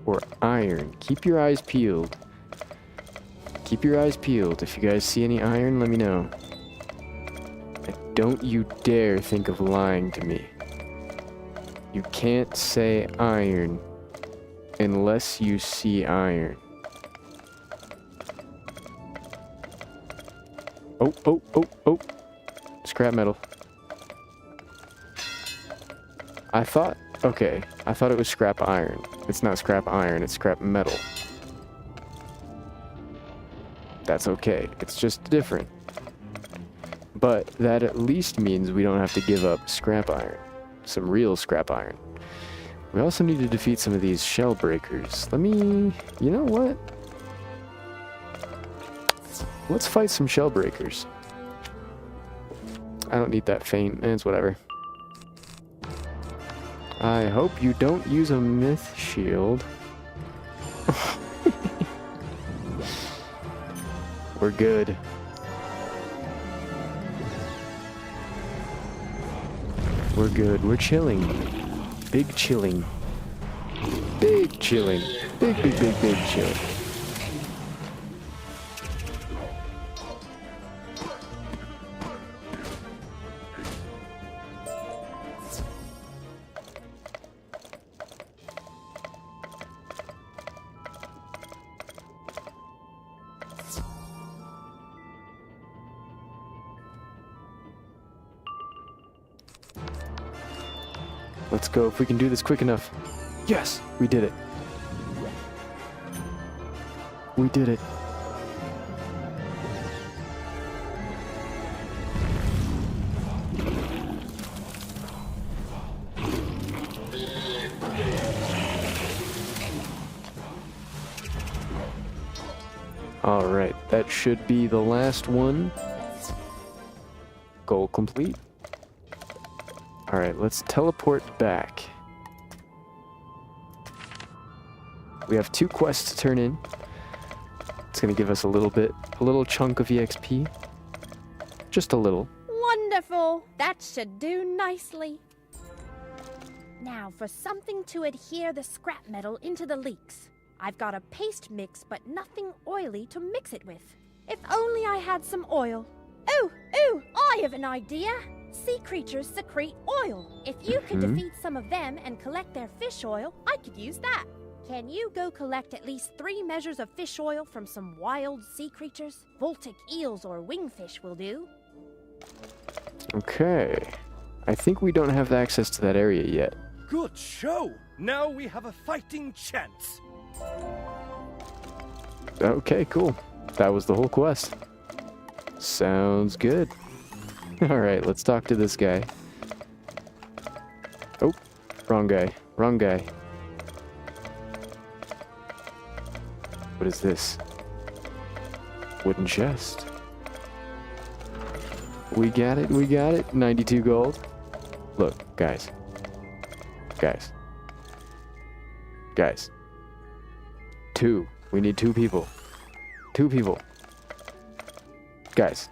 A: for iron. Keep your eyes peeled. Keep your eyes peeled. If you guys see any iron, let me know. And don't you dare think of lying to me. You can't say iron unless you see iron. Oh. Scrap metal. I thought it was scrap iron. It's not scrap iron, it's scrap metal. That's okay. It's just different. But that at least means we don't have to give up scrap iron. Some real scrap iron. We also need to defeat some of these shell breakers. You know what? Let's fight some shell breakers. I don't need that feint. It's whatever. I hope you don't use a myth shield. We're good. We're good. We're chilling. Big chilling. Big chilling. Big chilling. Let's go if we can do this quick enough. Yes, we did it. We did it. Alright, that should be the last one. Goal complete. Alright, let's teleport back. We have 2 quests to turn in. It's gonna give us a little chunk of EXP. Just a little.
P: Wonderful! That should do nicely. Now for something to adhere the scrap metal into the leaks. I've got a paste mix, but nothing oily to mix it with. If only I had some oil. Ooh, I have an idea! Sea creatures secrete oil. If you could defeat some of them and collect their fish oil, I could use that. Can you go collect at least 3 measures of fish oil from some wild sea creatures? Voltic eels or wingfish will do.
A: Okay. I think we don't have access to that area yet.
O: Good show! Now we have a fighting chance.
A: Okay, cool. That was the whole quest. Sounds good. Alright, let's talk to this guy. Oh, wrong guy. Wrong guy. What is this? Wooden chest. We got it, we got it. 92 gold. Look, guys. Guys. 2. We need 2 people. 2 people. Guys.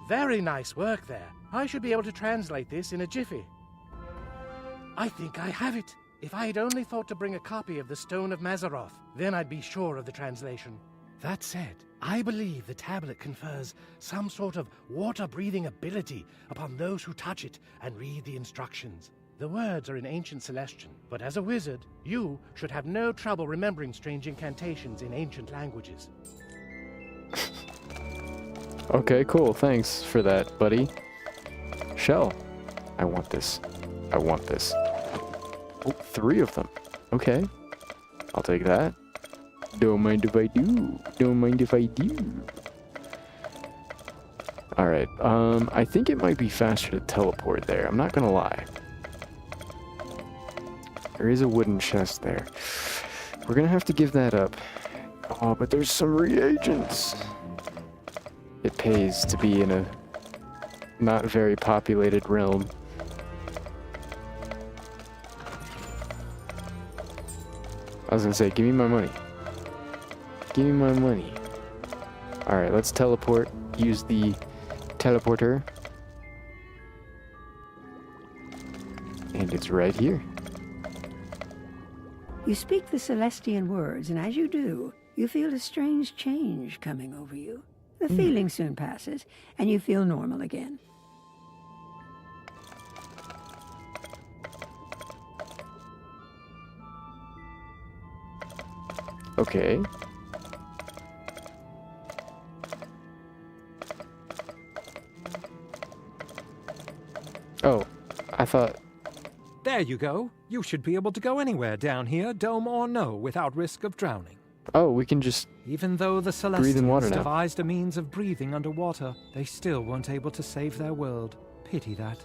N: Very nice work there. I should be able to translate this in a jiffy. I think I have it. If I had only thought to bring a copy of the Stone of Mazaroth, then I'd be sure of the translation. That said, I believe the tablet confers some sort of water-breathing ability upon those who touch it and read the instructions. The words are in ancient Celestian, but as a wizard, you should have no trouble remembering strange incantations in ancient languages.
A: Okay, cool. Thanks for that, buddy. Shell. I want this. I want this. Oh, 3 of them. Okay. I'll take that. Don't mind if I do. Don't mind if I do. Alright, I think it might be faster to teleport there. I'm not gonna lie. There is a wooden chest there. We're gonna have to give that up. Oh, but there's some reagents. It pays to be in a not very populated realm. I was gonna say, give me my money. Give me my money. Alright, let's teleport. Use the teleporter. And it's right here.
C: You speak the Celestian words, and as you do, you feel a strange change coming over you. The feeling soon passes, and you feel normal again.
A: Okay. Oh, I thought...
I: There you go. You should be able to go anywhere down here, dome or no, without risk of drowning.
A: Oh, we can just
I: Even though the
A: breathe in water
I: Celestians
A: now.
I: devised a means of breathing underwater, they still weren't able to save their world. Pity that.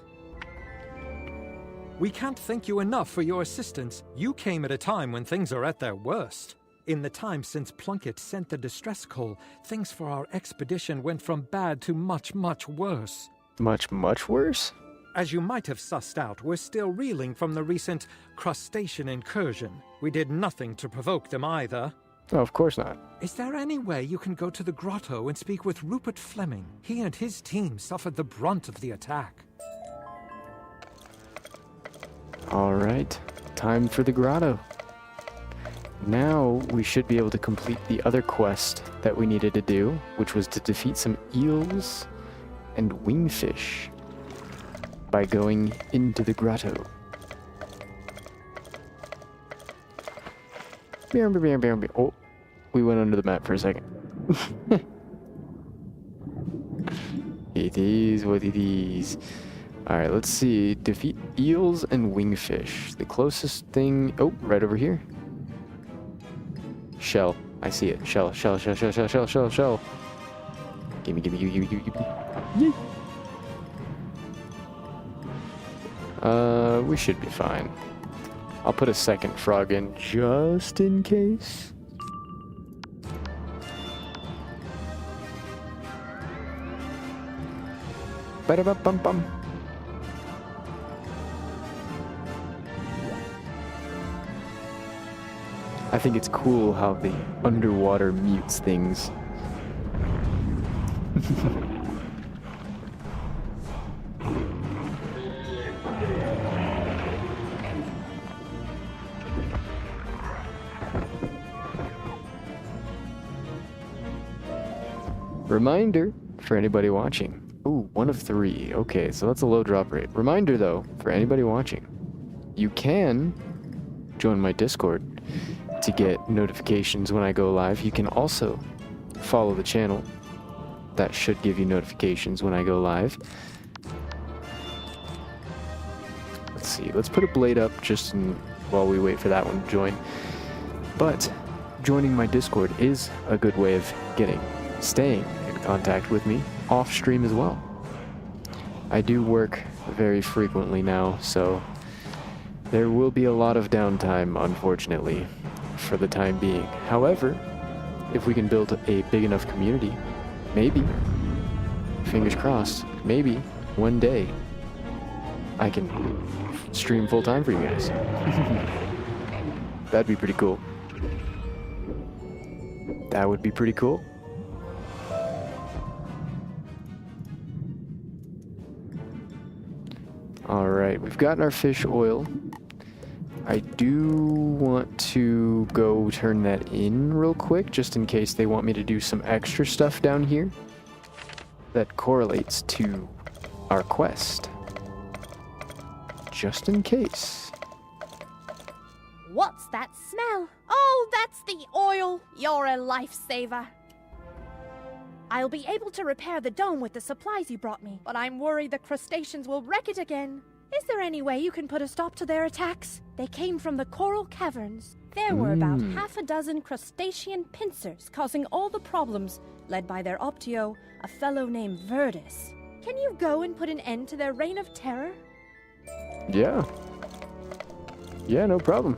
I: We can't thank you enough for your assistance. You came at a time when things are at their worst. In the time since Plunkett sent the distress call, things for our expedition went from bad to much, much worse.
A: Much, much worse?
I: As you might have sussed out, we're still reeling from the recent crustacean incursion. We did nothing to provoke them either.
A: Oh, of course not.
I: Is there any way you can go to the grotto and speak with Rupert Fleming? He and his team suffered the brunt of the attack.
A: Alright, time for the grotto. Now we should be able to complete the other quest that we needed to do, which was to defeat some eels and wingfish by going into the grotto. Oh, we went under the map for a second. it is what it is. Alright, let's see. Defeat eels and wingfish. The closest thing... Oh, right over here. Shell. I see it. Shell. Shell. Gimme. Yay. We should be fine. I'll put a second frog in just in case. Ba-da-ba-bum-bum. I think it's cool how the underwater mutes things. Reminder for anybody watching. Ooh, 1 of 3. Okay, so that's a low drop rate. Reminder though, for anybody watching, you can join my Discord to get notifications when I go live. You can also follow the channel. That should give you notifications when I go live. Let's see, let's put a blade up just while we wait for that one to join. But joining my Discord is a good way of staying in contact with me off stream as well. I do work very frequently now, so there will be a lot of downtime, unfortunately, for the time being. However, if we can build a big enough community, maybe, fingers crossed, maybe one day I can stream full time for you guys. That'd be pretty cool. That would be pretty cool. Alright, we've gotten our fish oil. I do want to go turn that in real quick, just in case they want me to do some extra stuff down here that correlates to our quest. Just in case.
P: What's that smell? Oh, that's the oil. You're a lifesaver. I'll be able to repair the dome with the supplies you brought me, but I'm worried the crustaceans will wreck it again. Is there any way you can put a stop to their attacks? They came from the coral caverns. There were about half a dozen crustacean pincers causing all the problems, led by their Optio, a fellow named Verdus. Can you go and put an end to their reign of terror?
A: Yeah. Yeah, no problem.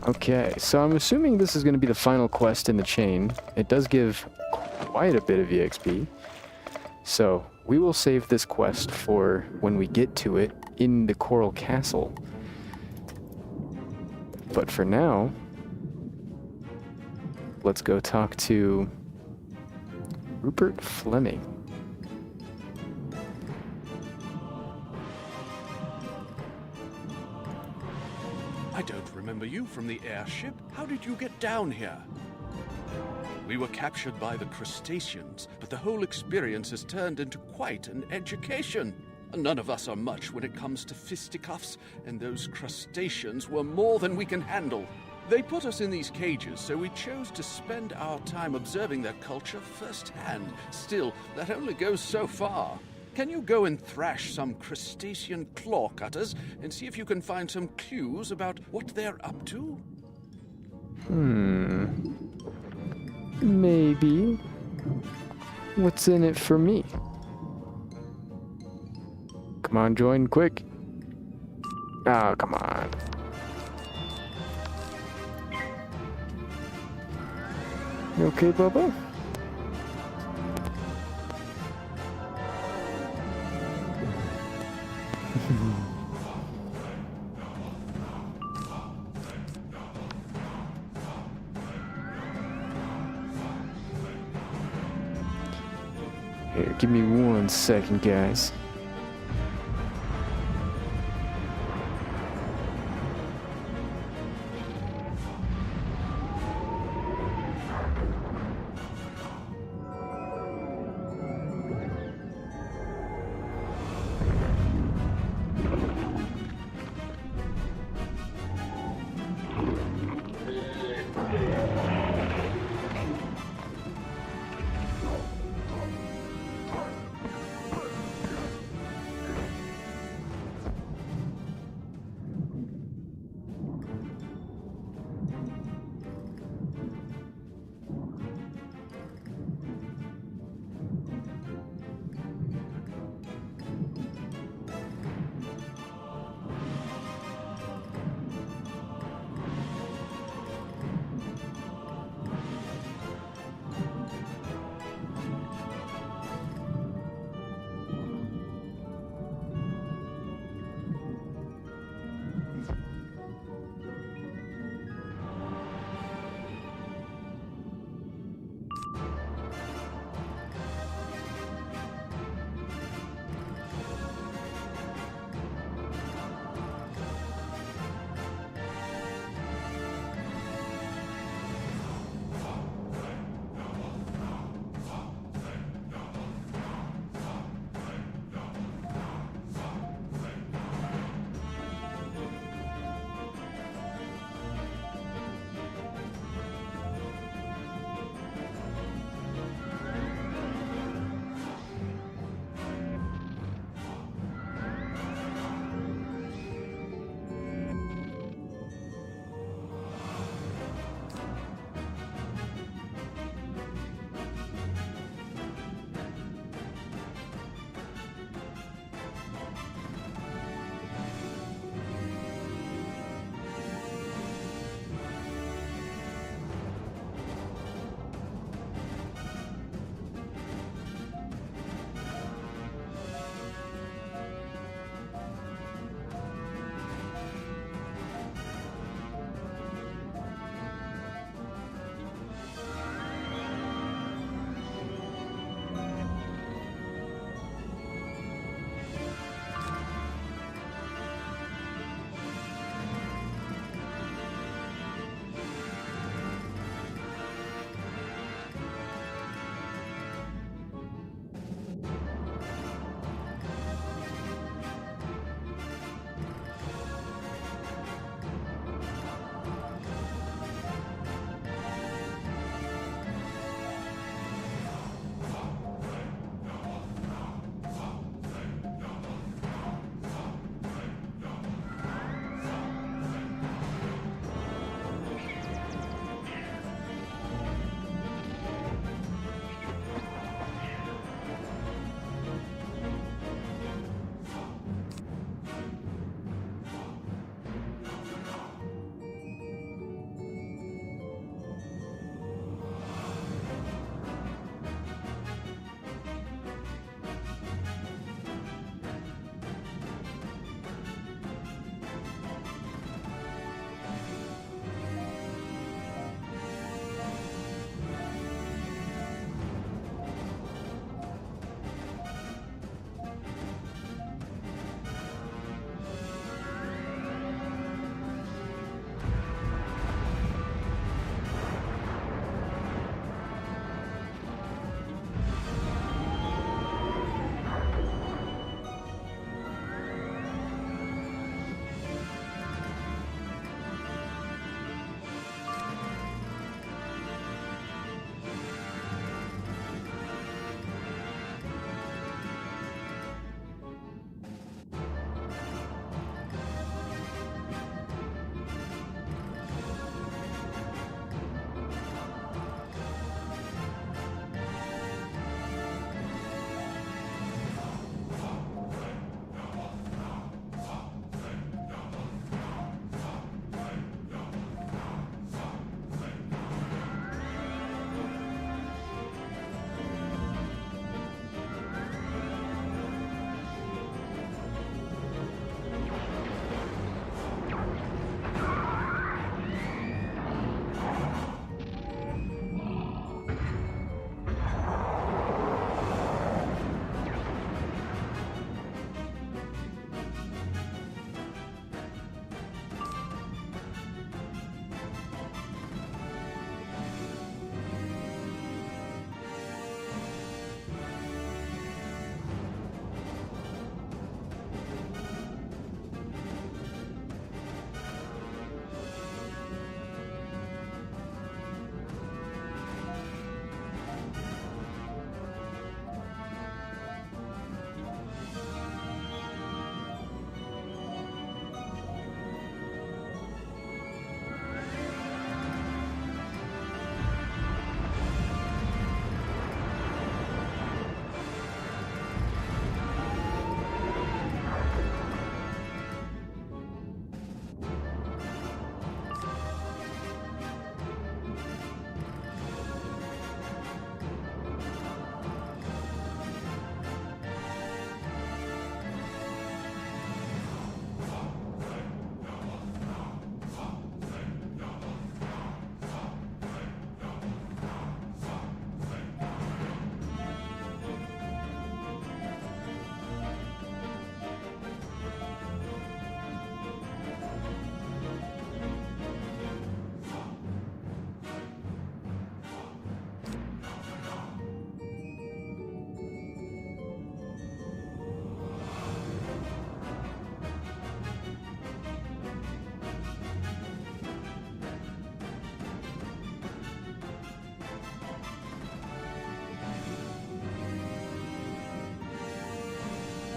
A: Okay, so I'm assuming this is going to be the final quest in the chain. It does give quite a bit of EXP. So we will save this quest for when we get to it in the Coral Castle. But for now, let's go talk to Rupert Fleming.
Q: I don't remember you from the airship. How did you get down here? We were captured by the crustaceans, but the whole experience has turned into quite an education. None of us are much when it comes to fisticuffs, and those crustaceans were more than we can handle. They put us in these cages, so we chose to spend our time observing their culture firsthand. Still, that only goes so far. Can you go and thrash some crustacean claw cutters and see if you can find some clues about what they're up to?
A: Maybe. What's in it for me? Come on, join quick. Oh, come on. You okay, Bubba? Here, give me 1 second, guys.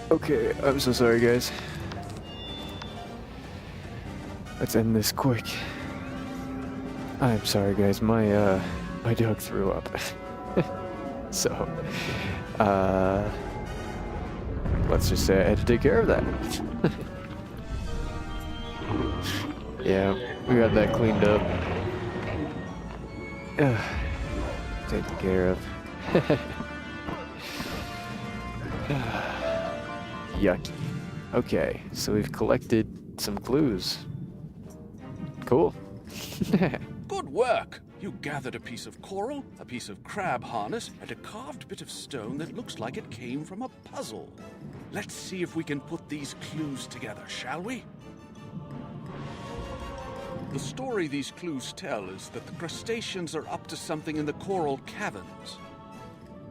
A: Okay, I'm so sorry, guys. Let's end this quick. I'm sorry, guys. My dog threw up. So, let's just say I had to take care of that. Yeah, we got that cleaned up. Taken care of. Yucky. Okay, so we've collected some clues. Cool.
Q: Good work! You gathered a piece of coral, a piece of crab harness, and a carved bit of stone that looks like it came from a puzzle. Let's see if we can put these clues together, shall we? The story these clues tell is that the crustaceans are up to something in the coral caverns.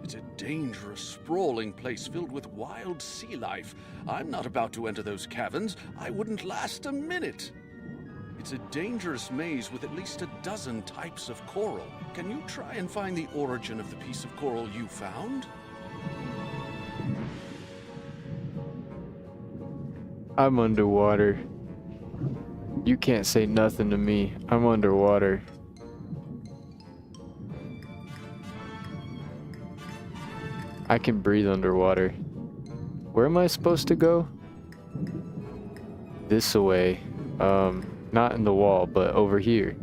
Q: It's a dangerous, sprawling place filled with wild sea life. I'm not about to enter those caverns. I wouldn't last a minute. It's a dangerous maze with at least a dozen types of coral. Can you try and find the origin of the piece of coral you found?
A: I'm underwater. You can't say nothing to me. I'm underwater. I can breathe underwater. Where am I supposed to go? This way. Not in the wall, but over here.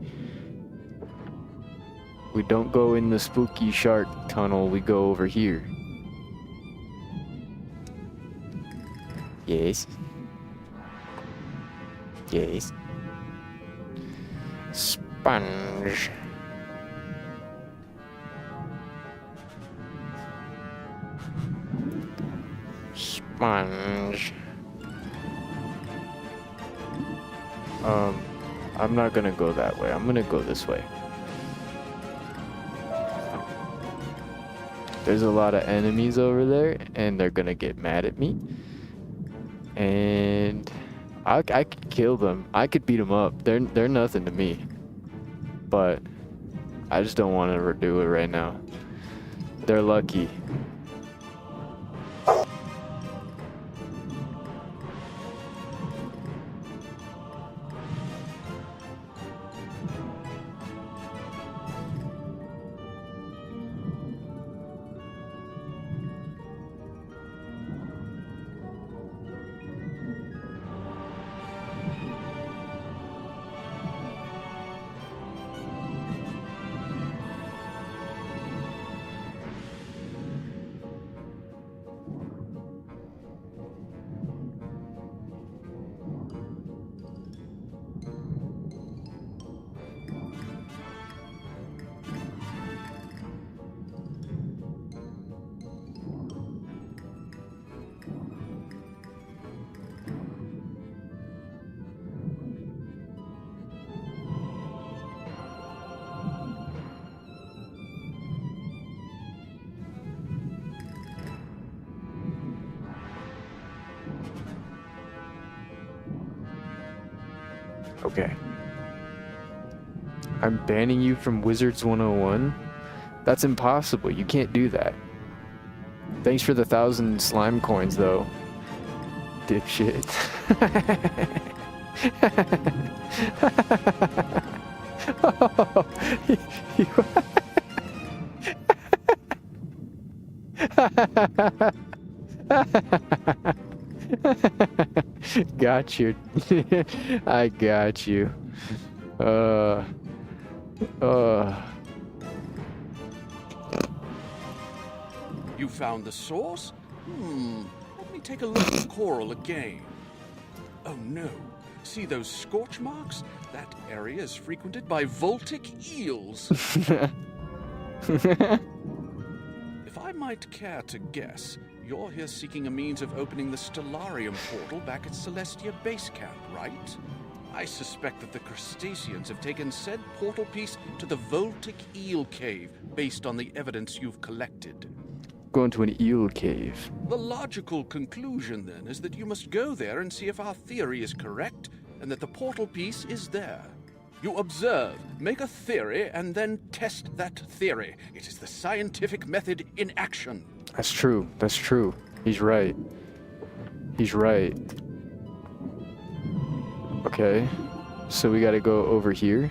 A: We don't go in the spooky shark tunnel, we go over here. Yes. Yes. Sponge. Sponge. I'm not gonna go that way. I'm gonna go this way. There's a lot of enemies over there, and they're gonna get mad at me. And I could kill them. I could beat them up. They're nothing to me. But I just don't want to do it right now. They're lucky. Okay. I'm banning you from Wizards 101? That's impossible. You can't do that. Thanks for the 1,000 slime coins, though. Dipshit. Got you. I got you.
Q: You found the source? Let me take a look at the coral again. Oh no. See those scorch marks? That area is frequented by voltic eels. If I might care to guess, you're here seeking a means of opening the Stellarium portal back at Celestia base camp, right? I suspect that the crustaceans have taken said portal piece to the voltic eel cave based on the evidence you've collected.
A: Going to an eel cave.
Q: The logical conclusion, then, is that you must go there and see if our theory is correct, and that the portal piece is there. You observe, make a theory, and then test that theory. It is the scientific method in action.
A: That's true. That's true. He's right. He's right. Okay. So we gotta go over here.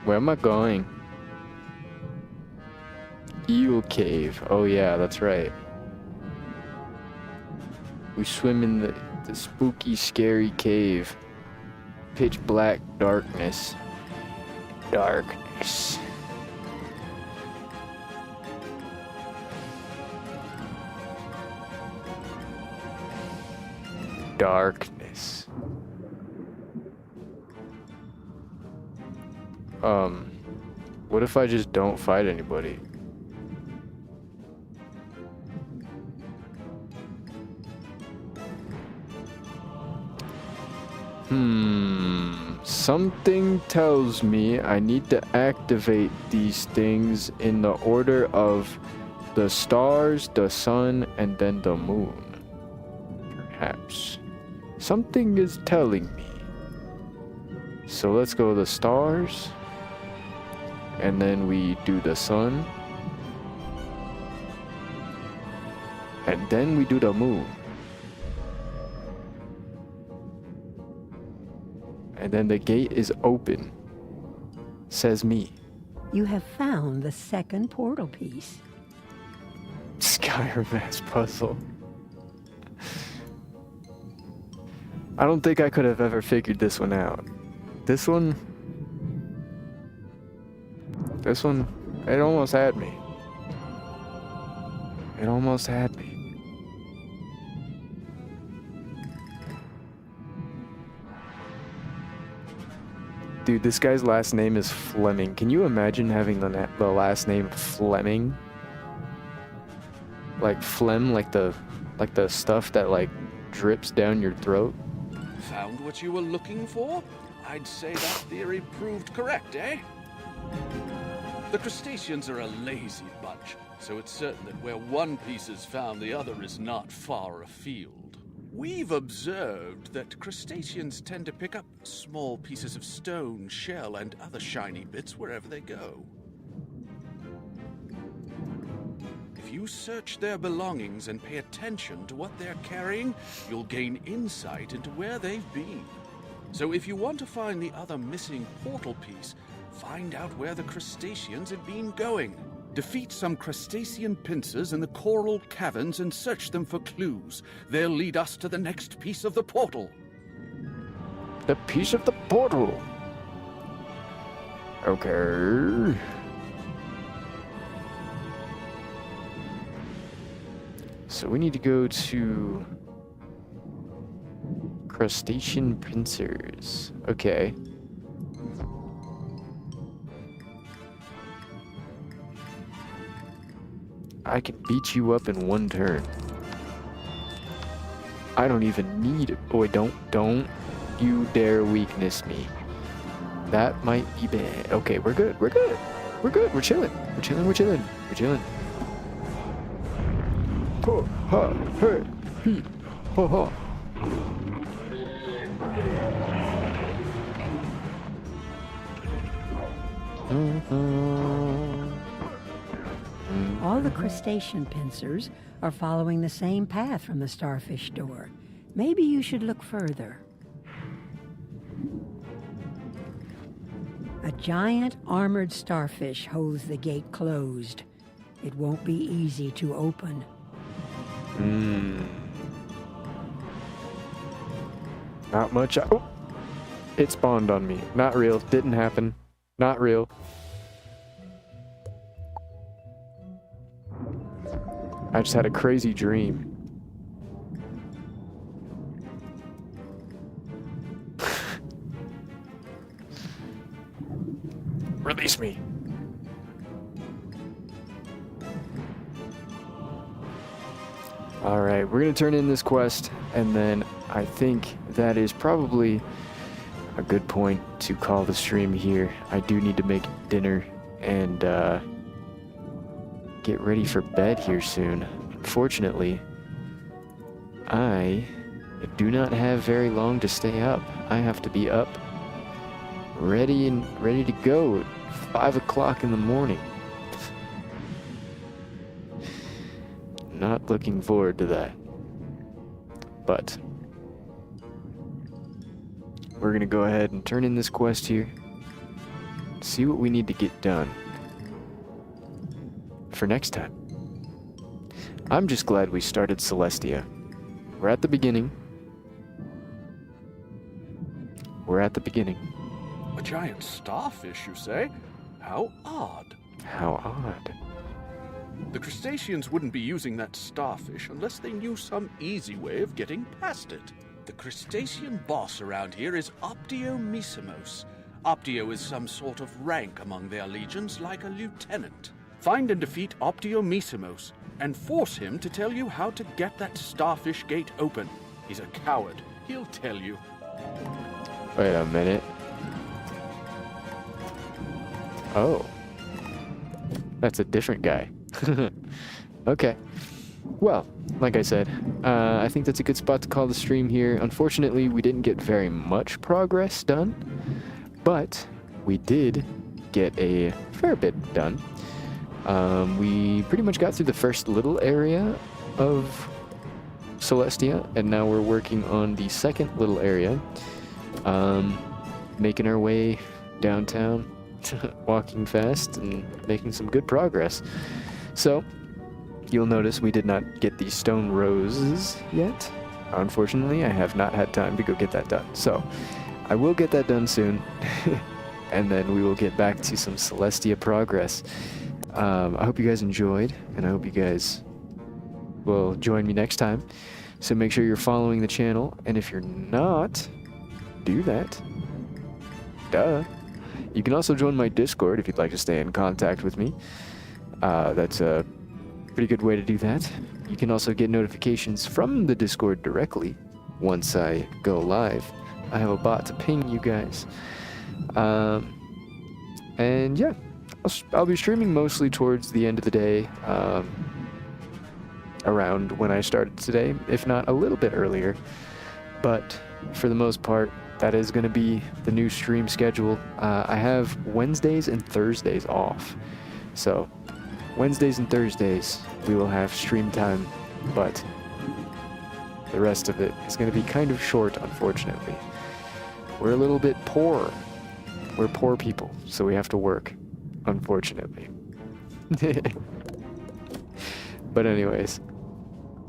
A: Where am I going? Eel Cave. Oh yeah, that's right. We swim in the spooky, scary cave. Pitch black darkness. Darkness. Darkness. What if I just don't fight anybody? Something tells me I need to activate these things in the order of the stars, the sun, and then the moon. Perhaps. Something is telling me. So let's go the stars. And then we do the sun. And then we do the moon. And then the gate is open. Says me.
C: You have found the second portal piece.
A: Skyrim mass puzzle. I don't think I could have ever figured this one out. This one, it almost had me. It almost had me. Dude, this guy's last name is Fleming. Can you imagine having the last name Fleming? Like phlegm, like the stuff that like drips down your throat.
Q: Found what you were looking for? I'd say that theory proved correct, eh? The crustaceans are a lazy bunch, so it's certain that where one piece is found, the other is not far afield. We've observed that crustaceans tend to pick up small pieces of stone, shell, and other shiny bits wherever they go. If you search their belongings and pay attention to what they're carrying, you'll gain insight into where they've been. So if you want to find the other missing portal piece, find out where the crustaceans have been going. Defeat some crustacean pincers in the coral caverns and search them for clues. They'll lead us to the next piece of the portal.
A: The piece of the portal. Okay. So we need to go to crustacean pincers. Okay. I can beat you up in one turn. I don't even need it. Boy, don't you dare weakness me. That might be bad. Okay, we're good. We're good. We're good. We're chilling. We're chilling. We're chilling. We're chilling. Ho, ha, hey, he, ho, ha.
C: All the crustacean pincers are following the same path from the starfish door. Maybe you should look further. A giant armored starfish holds the gate closed. It won't be easy to open.
A: Not much. Oh, it spawned on me. Not real. Didn't happen. Not real. I just had a crazy dream. Release me. Alright, we're gonna turn in this quest, and then I think that is probably a good point to call the stream here. I do need to make dinner and get ready for bed here soon. Unfortunately, I do not have very long to stay up. I have to be up ready to go at 5 o'clock in the morning. Not looking forward to that. But we're gonna go ahead and turn in this quest here. See what we need to get done for next time. I'm just glad we started Celestia. We're at the beginning. We're at the beginning.
Q: A giant starfish, you say? How odd.
A: How odd.
Q: The crustaceans wouldn't be using that starfish unless they knew some easy way of getting past it. The crustacean boss around here is Optiomissimos. Optio is some sort of rank among their legions, like a lieutenant. Find and defeat Optiomissimos, and force him to tell you how to get that starfish gate open. He's a coward. He'll tell you.
A: Wait a minute. Oh. That's a different guy. Okay. Well, like I said, I think that's a good spot to call the stream here. Unfortunately, we didn't get very much progress done, but we did get a fair bit done. We pretty much got through the first little area of Celestia, and now we're working on the second little area, making our way downtown, walking fast, and making some good progress. So, you'll notice we did not get the stone roses yet. Unfortunately, I have not had time to go get that done. So, I will get that done soon, and then we will get back to some Celestia progress. I hope you guys enjoyed, and I hope you guys will join me next time. So make sure you're following the channel, and if you're not, do that. Duh. You can also join my Discord if you'd like to stay in contact with me. That's a pretty good way to do that. You can also get notifications from the Discord directly once I go live. I have a bot to ping you guys. And yeah, I'll be streaming mostly towards the end of the day, around when I started today, if not a little bit earlier. But for the most part, that is going to be the new stream schedule. I have Wednesdays and Thursdays off. So Wednesdays and Thursdays we will have stream time, but the rest of it is going to be kind of short, unfortunately. We're a little bit poor. We're poor people, so we have to work, unfortunately. But anyways,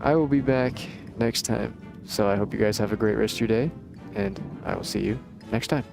A: I will be back next time. So I hope you guys have a great rest of your day, and I will see you next time.